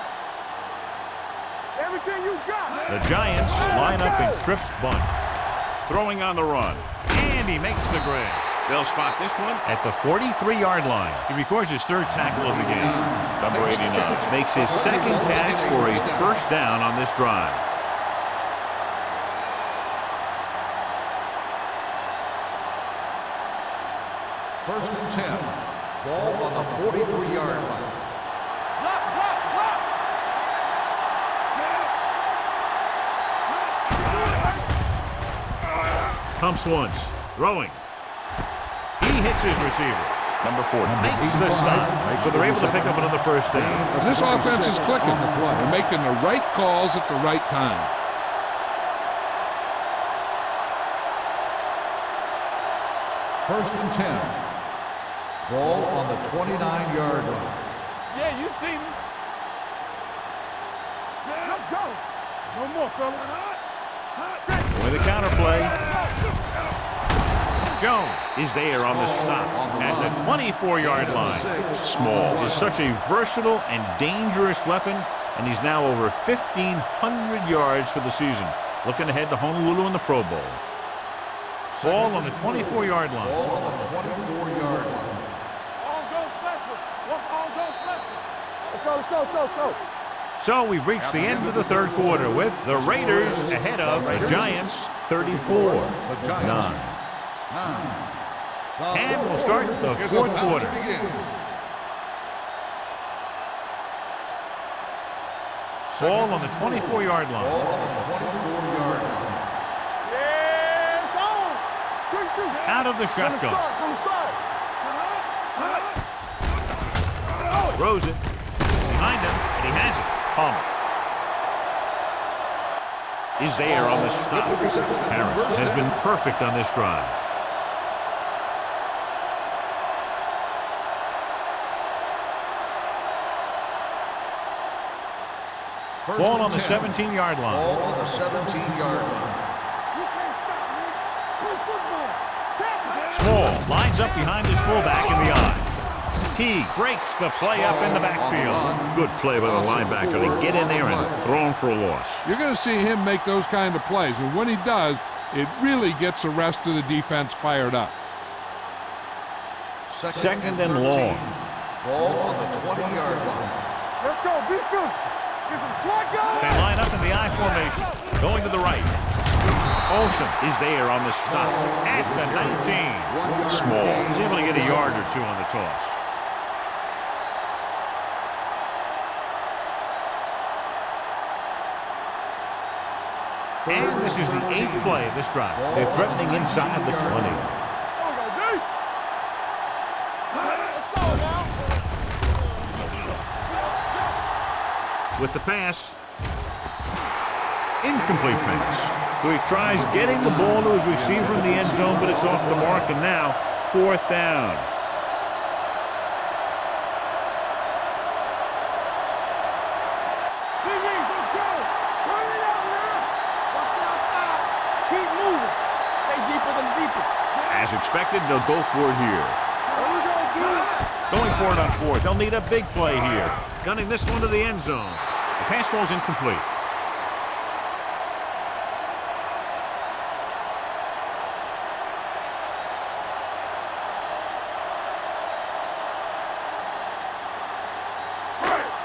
Everything you got. The Giants line up in Tripp's bunch. Throwing on the run. And he makes the grab. They'll spot this one at the 43-yard line. He records his 3rd tackle of the game. Number 89 makes his 2nd catch for a 1st down on this drive. First and 10. Ball on the 43-yard line. Block. Pumps once. Throwing. He hits his receiver. Number 4 makes the stop. So they're able to pick up another 1st down. This offense is clicking. They're making the right calls at the right time. First and 10. Ball on the 29-yard line. Yeah, you see me. Let's go. No more, fella. With the counter play. Jones is there on the stop at the 24-yard line. Small is such a versatile and dangerous weapon, and he's now over 1,500 yards for the season. Looking ahead to Honolulu in the Pro Bowl. Ball on the 24-yard line. Ball on the 24-yard line. All go special. All go special. Let's go. So we've reached the end of the 3rd quarter with the Raiders ahead of the Giants 34-9. And we'll start the 4th quarter. Ball on the 24-yard line. Ball on the 24-yard line. Yeah, it's on. Quick shoot. Out of the shotgun. From the start. Throws it. Behind him, and he has it. Palmer is there on the stop. Harris has been perfect on this drive. Ball on the 17-yard line. Ball on the 17-yard line. You can't stop me. Play football. Small lines up behind his fullback in the eye. Teague breaks the play up in the backfield. Good play by the linebacker to get in there and throw him for a loss. You're going to see him make those kind of plays, and when he does, it really gets the rest of the defense fired up. Second and long. Ball on the 20-yard line. Let's go. Be physical. Get some slack, guys. They line up in the I formation, going to the right. Olsen is there on the stop at the 19. Small is able to get a yard or two on the toss. And this is the 8th play of this drive. They're threatening inside the 20. Let's go now. With the pass. Incomplete pass. So he tries getting the ball to his receiver in the end zone, but it's off the mark, and now 4th down. Let's go. Turn it out, man. Watch the outside. Keep moving. Stay deeper than deepest. As expected, they'll go for it here. There we go, dude. Going for it on 4th. They'll need a big play here. Gunning this one to the end zone. The pass falls incomplete.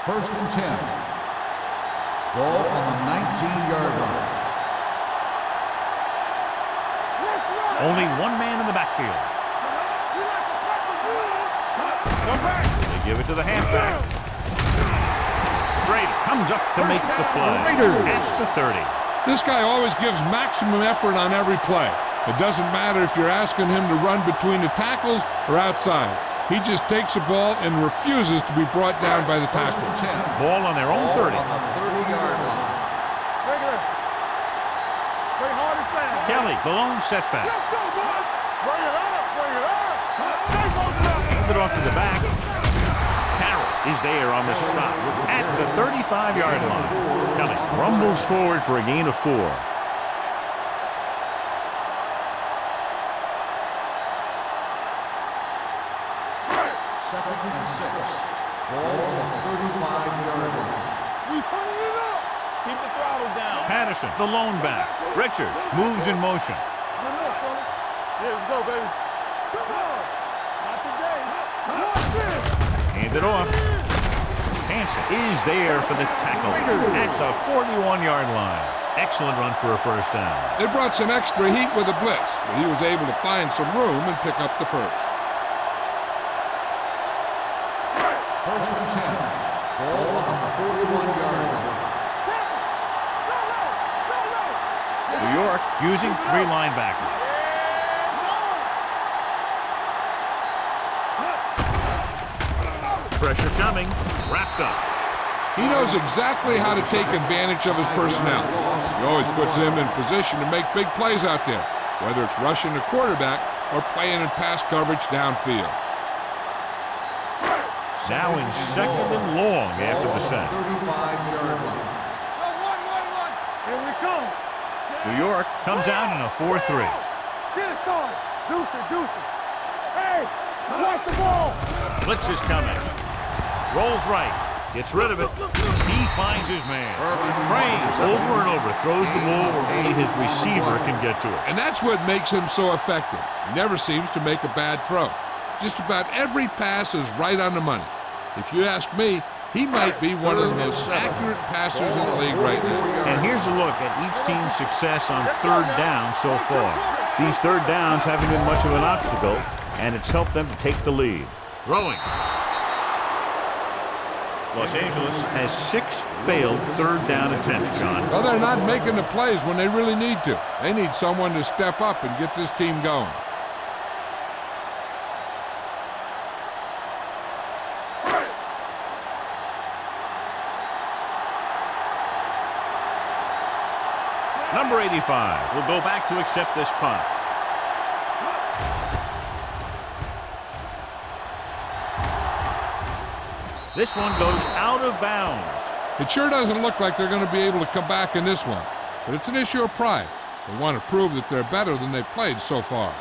First and 10. Ball on the 19-yard line. Only one man in the backfield. They give it to the halfback. Strader comes up to make the play at the 30. This guy always gives maximum effort on every play. It doesn't matter if you're asking him to run between the tackles or outside. He just takes the ball and refuses to be brought down by the tackle. Ball on their own 30. On the 30-yard line. Play hard and fast. Kelly, the lone setback. Let's go, boys. Bring it up. Bring it up. Hand it off to the back. Carroll is there on the stop at the 35-yard line. Kelly rumbles forward for a gain of 4. Second and 6. Ball on the 35-yard line. We turning it up. Keep the throttle down. Patterson, the lone back. Richards moves in motion. Come on, fella. Yeah, let's go, baby. Come on. Not today. Watch this. Hand it off. Hansen is there for the tackle at the 41-yard line. Excellent run for a first down. They brought some extra heat with a blitz, but he was able to find some room and pick up the first. First and 10. Ball on the 41-yard line. New York using 3 linebackers. Pressure coming. Wrapped up. He knows exactly how to take advantage of his personnel. He always puts them in position to make big plays out there, whether it's rushing the quarterback or playing in pass coverage downfield. Now in second and long after the sack. 35-yard line. Here we come. New York comes out in a 4-3. Get it, son. Deuce it, deuce it. Hey, watch the ball. Blitz is coming. Rolls right. Gets rid of it. He finds his man. Cranes over and over. Throws the ball where only his receiver can get to it. And that's what makes him so effective. He never seems to make a bad throw. Just about every pass is right on the money. If you ask me, he might be one of the most accurate passers in the league right now. And here's a look at each team's success on third down so far. These third downs haven't been much of an obstacle, and it's helped them to take the lead. Throwing. Los Angeles has 6 failed third down attempts, John. Well, they're not making the plays when they really need to. They need someone to step up and get this team going. Number 85 will go back to accept this punt. This one goes out of bounds. It sure doesn't look like they're going to be able to come back in this one, but it's an issue of pride. They want to prove that they're better than they've played so far.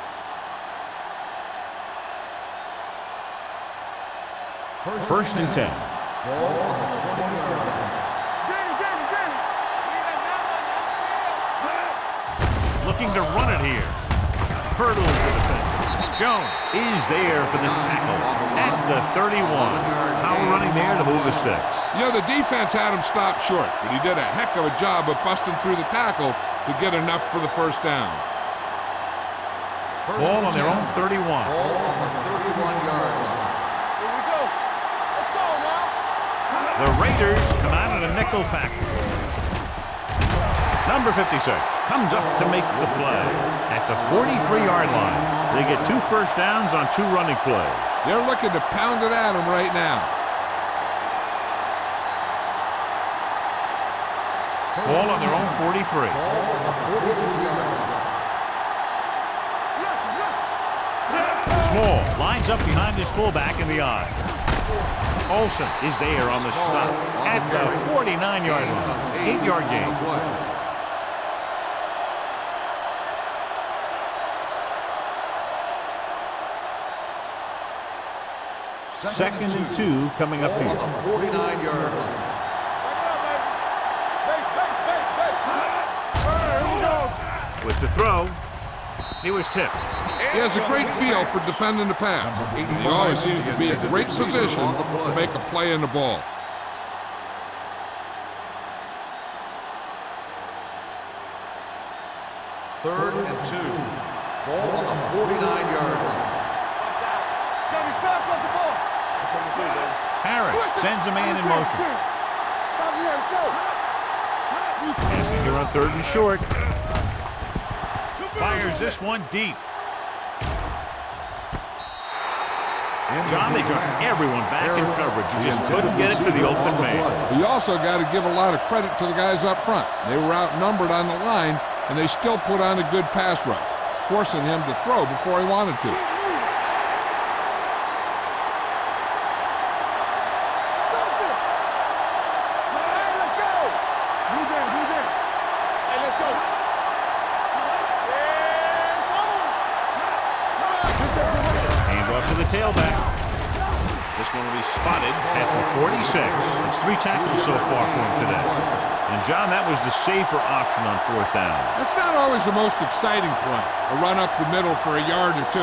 First and 10. Ball on the 20-yard line. Looking to run it here. Hurdles the defense. Jones is there for the tackle at the 31. Power running there to move the sticks. You know, the defense had him stopped short, but he did a heck of a job of busting through the tackle to get enough for the first down. Ball on their own 31. Ball on the 31-yard line. Here we go. Let's go now. The Raiders come out in a nickel package. Number 56 comes up to make the play at the 43-yard line. They get 2 first downs on 2 running plays. They're looking to pound it at him right now. Ball on their own 43. Ball on the 43-yard line. Small lines up behind his fullback in the I. Olsen is there on the stop at the 49-yard line. 8-yard gain. Second and 2 coming up Ball here. on the 49-yard line. With the throw, he was tipped. He has a great feel for defending the pass. He always seems to be in great position to make a play in the ball. Third and 2. Ball on the 49-yard line. Harris sends a man in motion. Passing here on 3rd and short. Fires this one deep. John, they dropped everyone back in coverage. You just couldn't get it to the open man. You also got to give a lot of credit to the guys up front. They were outnumbered on the line, and they still put on a good pass rush, forcing him to throw before he wanted to. Tailback. This one will be spotted at the 46. It's 3 tackles so far for him today. And John, that was the safer option on 4th down. That's not always the most exciting play, a run up the middle for a yard or 2.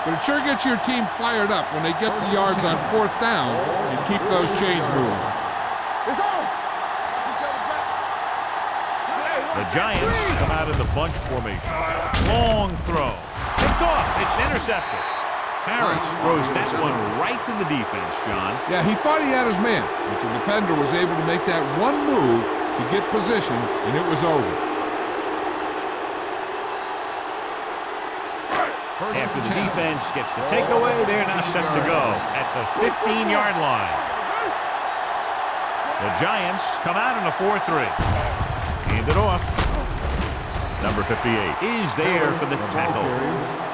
But it sure gets your team fired up when they get the yards on 4th down and keep those chains moving. The Giants come out in the bunch formation. Long throw. Picked off. It's intercepted. Harris throws that one right to the defense, John. Yeah, he thought he had his man, but the defender was able to make that one move to get position, and it was over. After the defense gets the takeaway, they're now set to go at the 15-yard line. The Giants come out in a 4-3. Hand it off. Number 58 is there for the tackle.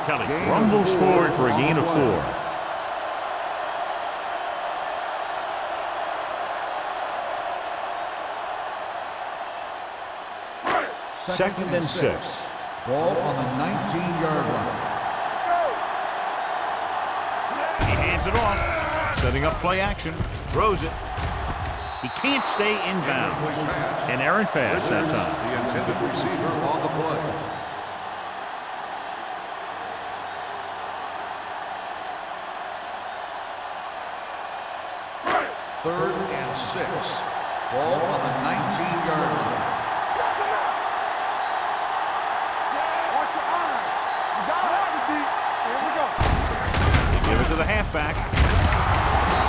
Kelly rumbles forward for a gain of 4. Second and 6. Ball on the 19-yard line. He hands it off. Setting up play action. Throws it. He can't stay in bounds. An errant pass that time. The intended receiver on the play. Third and 6. Ball on the 19-yard line. Watch your eyes. You got to have it deep. Here we go. They give it to the halfback.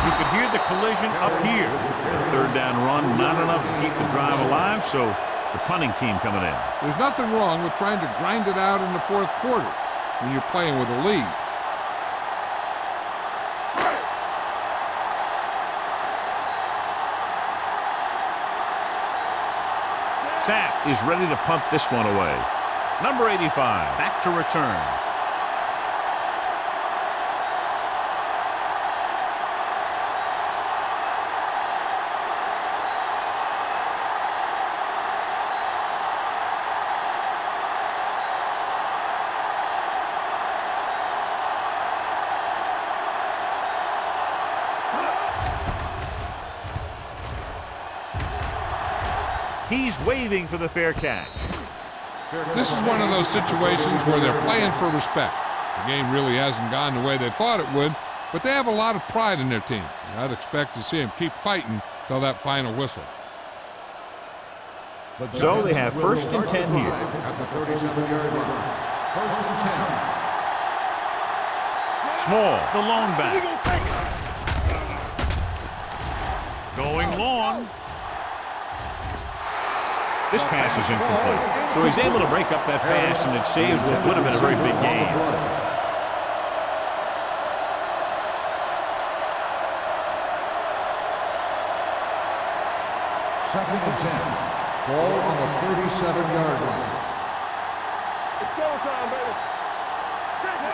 You could hear the collision collision up here. The third down run, not enough to keep the drive alive, so the punting team coming in. There's nothing wrong with trying to grind it out in the fourth quarter when you're playing with a lead. Sapp is ready to punt this one away. Number 85, back to return. He's waving for the fair catch. This is one of those situations where they're playing for respect. The game really hasn't gone the way they thought it would, but they have a lot of pride in their team. I'd expect to see them keep fighting till that final whistle. So they have 1st and 10 here. At the 37-yard line. 1st and 10. Small, the lone back. Going long. This pass is incomplete. So he's able to break up that pass, and it saves what would have been a very big gain. Second and 10. Ball on the 37-yard line. It's showtime, baby.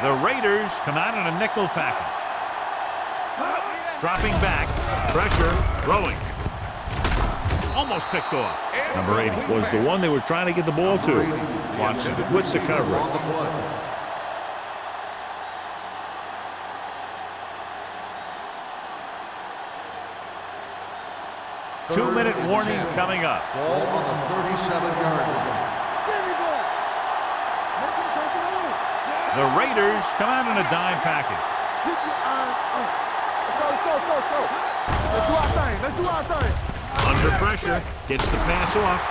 The Raiders come out in a nickel package. Dropping back, pressure, throwing. Almost picked off. Number 80 was the one they were trying to get the ball to. Watson with the coverage. 2-minute warning coming up. Ball on the 37-yard line. The Raiders come out in a dime package. Keep your eyes up. Let's go. Let's do our thing. Let's do our thing. Under pressure, gets the pass off.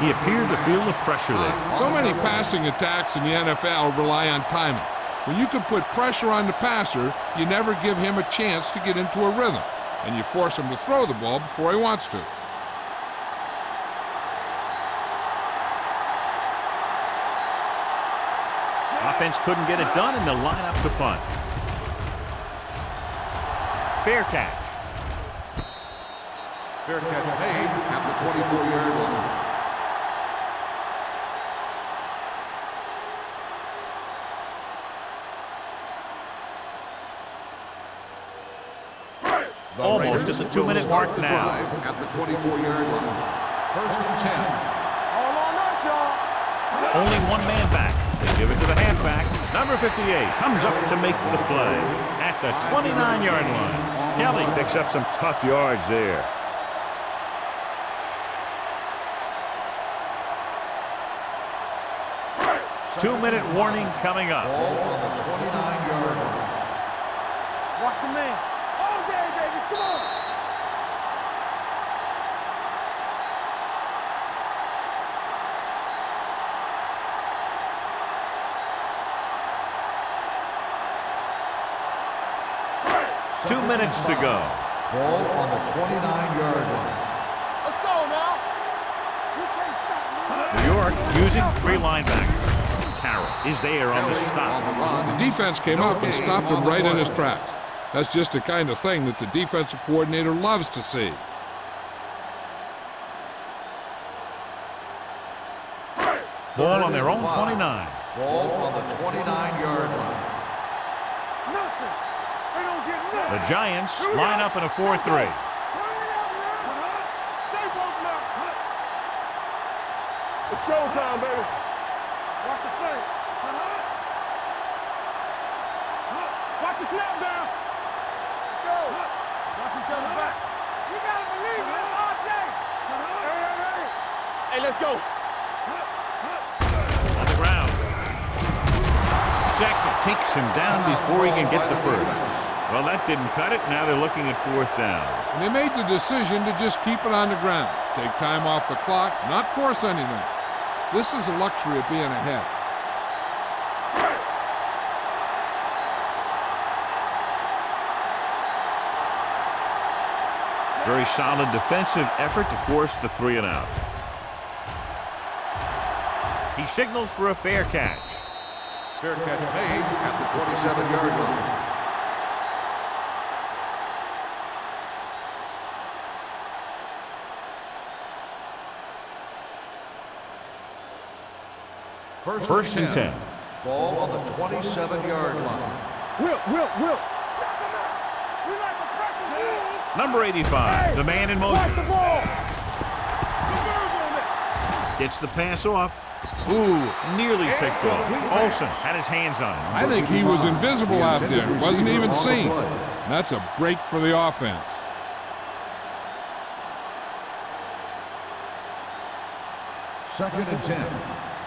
He appeared to feel the pressure there. So many passing attacks in the NFL rely on timing. When you can put pressure on the passer, you never give him a chance to get into a rhythm, and you force him to throw the ball before he wants to. Offense couldn't get it done, and they'll line up to punt. Fair catch. Fair catch made at the 24-yard line. Almost at the 2-minute mark now. At the 24-yard line. 1st and 10. All on us, y'all. Only one man back. They give it to the halfback. Number 58 comes up to make the play at the 29-yard line. Kelly picks up some tough yards there. Two-minute warning coming up. Ball on the 29-yard line. Watch your man. All day, baby. Come on. Two minutes to go. Ball on the 29-yard line. Let's go now. You can't stop me. New York using three linebackers. Carroll is there on the stop. The defense came up and stopped him right in his tracks. That's just the kind of thing that the defensive coordinator loves to see. Ball on their own 29. Ball on the 29-yard line. Nothing. They don't get nothing. The Giants line up in a 4-3. Stay woke now. It's showtime, baby. Watch the thing. Watch the snap down. Let's go. Watch each other back. You gotta believe it all day. Hey, let's go. On the ground. Jackson takes him down before he can get the first. Well, that didn't cut it. Now they're looking at 4th down. And they made the decision to just keep it on the ground. Take time off the clock, not force anything. This is the luxury of being ahead. Very solid defensive effort to force the 3 and out. He signals for a fair catch. Fair catch made at the 27-yard line. First and 10. Ball on the 27-yard line. Will. Number 85, the man in motion. Watch the ball. Gets the pass off. Ooh, nearly picked off. Olsen had his hands on it. I think he was invisible out there. Wasn't even seen. That's a break for the offense. Second and 10.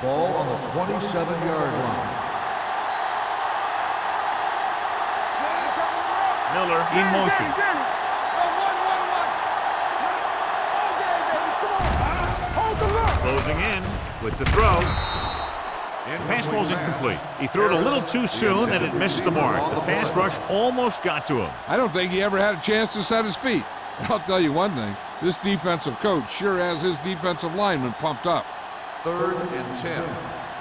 Ball on the 27-yard line. Miller in motion. Closing in with the throw. Pass falls incomplete. He threw it a little too soon and it missed the mark. The pass rush almost got to him. I don't think he ever had a chance to set his feet. I'll tell you one thing. This defensive coach sure has his defensive linemen pumped up. Third and 10.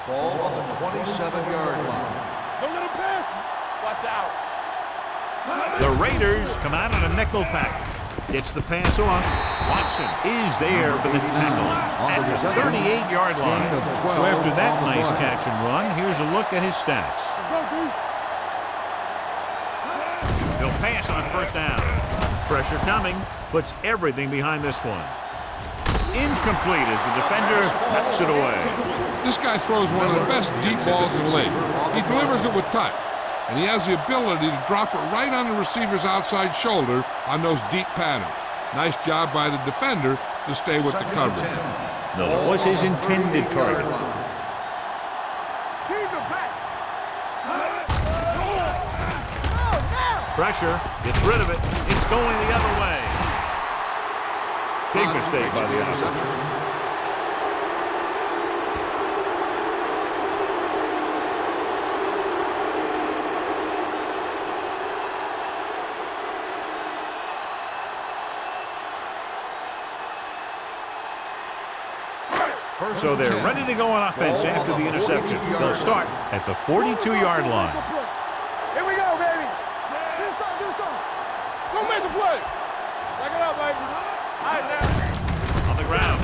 Ball on the 27-yard line. Don't let him pass. Watch out. The Raiders come out on a nickel package. Gets the pass off. Watson is there for the tackle at the 38-yard line. So after that nice catch and run, here's a look at his stats. He'll pass on first down. Pressure coming. Puts everything behind this one. Incomplete as the defender knocks it away. This guy throws one of the best deep balls in the league. He delivers it with touch, and he has the ability to drop it right on the receiver's outside shoulder on those deep patterns. Nice job by the defender to stay with the coverage. Miller was his intended target. Pressure, gets rid of it. It's going the other way. Big mistake by the interception. So they're ready to go on offense after the interception. They'll start at the 42-yard line. Here we go, baby. Do something. Go make the play. Back it up, baby. All right, now. On the ground.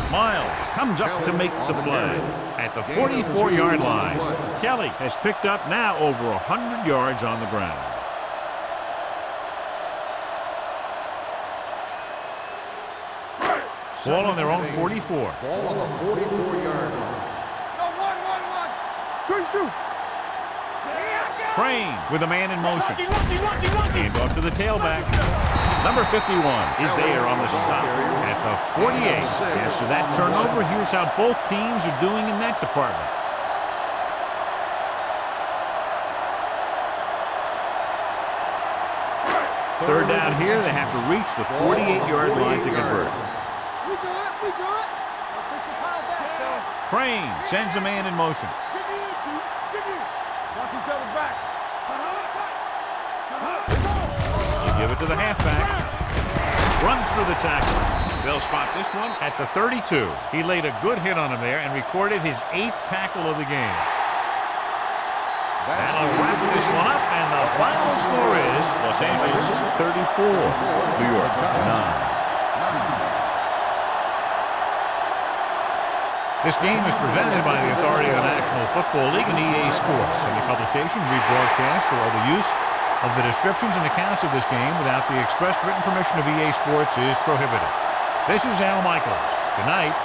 Miles comes up to make the play at the 44-yard line. Kelly has picked up now over 100 yards on the ground. Ball on their own 44. Ball on the 44-yard line. No, one. Good shoot. Crane with a man in motion. Hand off to the tailback. Number 51 is there on the stop at the 48. After that turnover, here's how both teams are doing in that department. Third down here, they have to reach the 48-yard line to convert. We good. Crane sends a man in motion. Get in. Watch each other back. They give it to the halfback. Runs through the tackle. They'll spot this one at the 32. He laid a good hit on him there and recorded his 8th tackle of the game. That'll wrap this one up, and the final score is Los Angeles 34, New York 9. This game is presented by the authority of the National Football League and EA Sports. Any publication, rebroadcast, or other use of the descriptions and accounts of this game without the expressed written permission of EA Sports is prohibited. This is Al Michaels. Good night.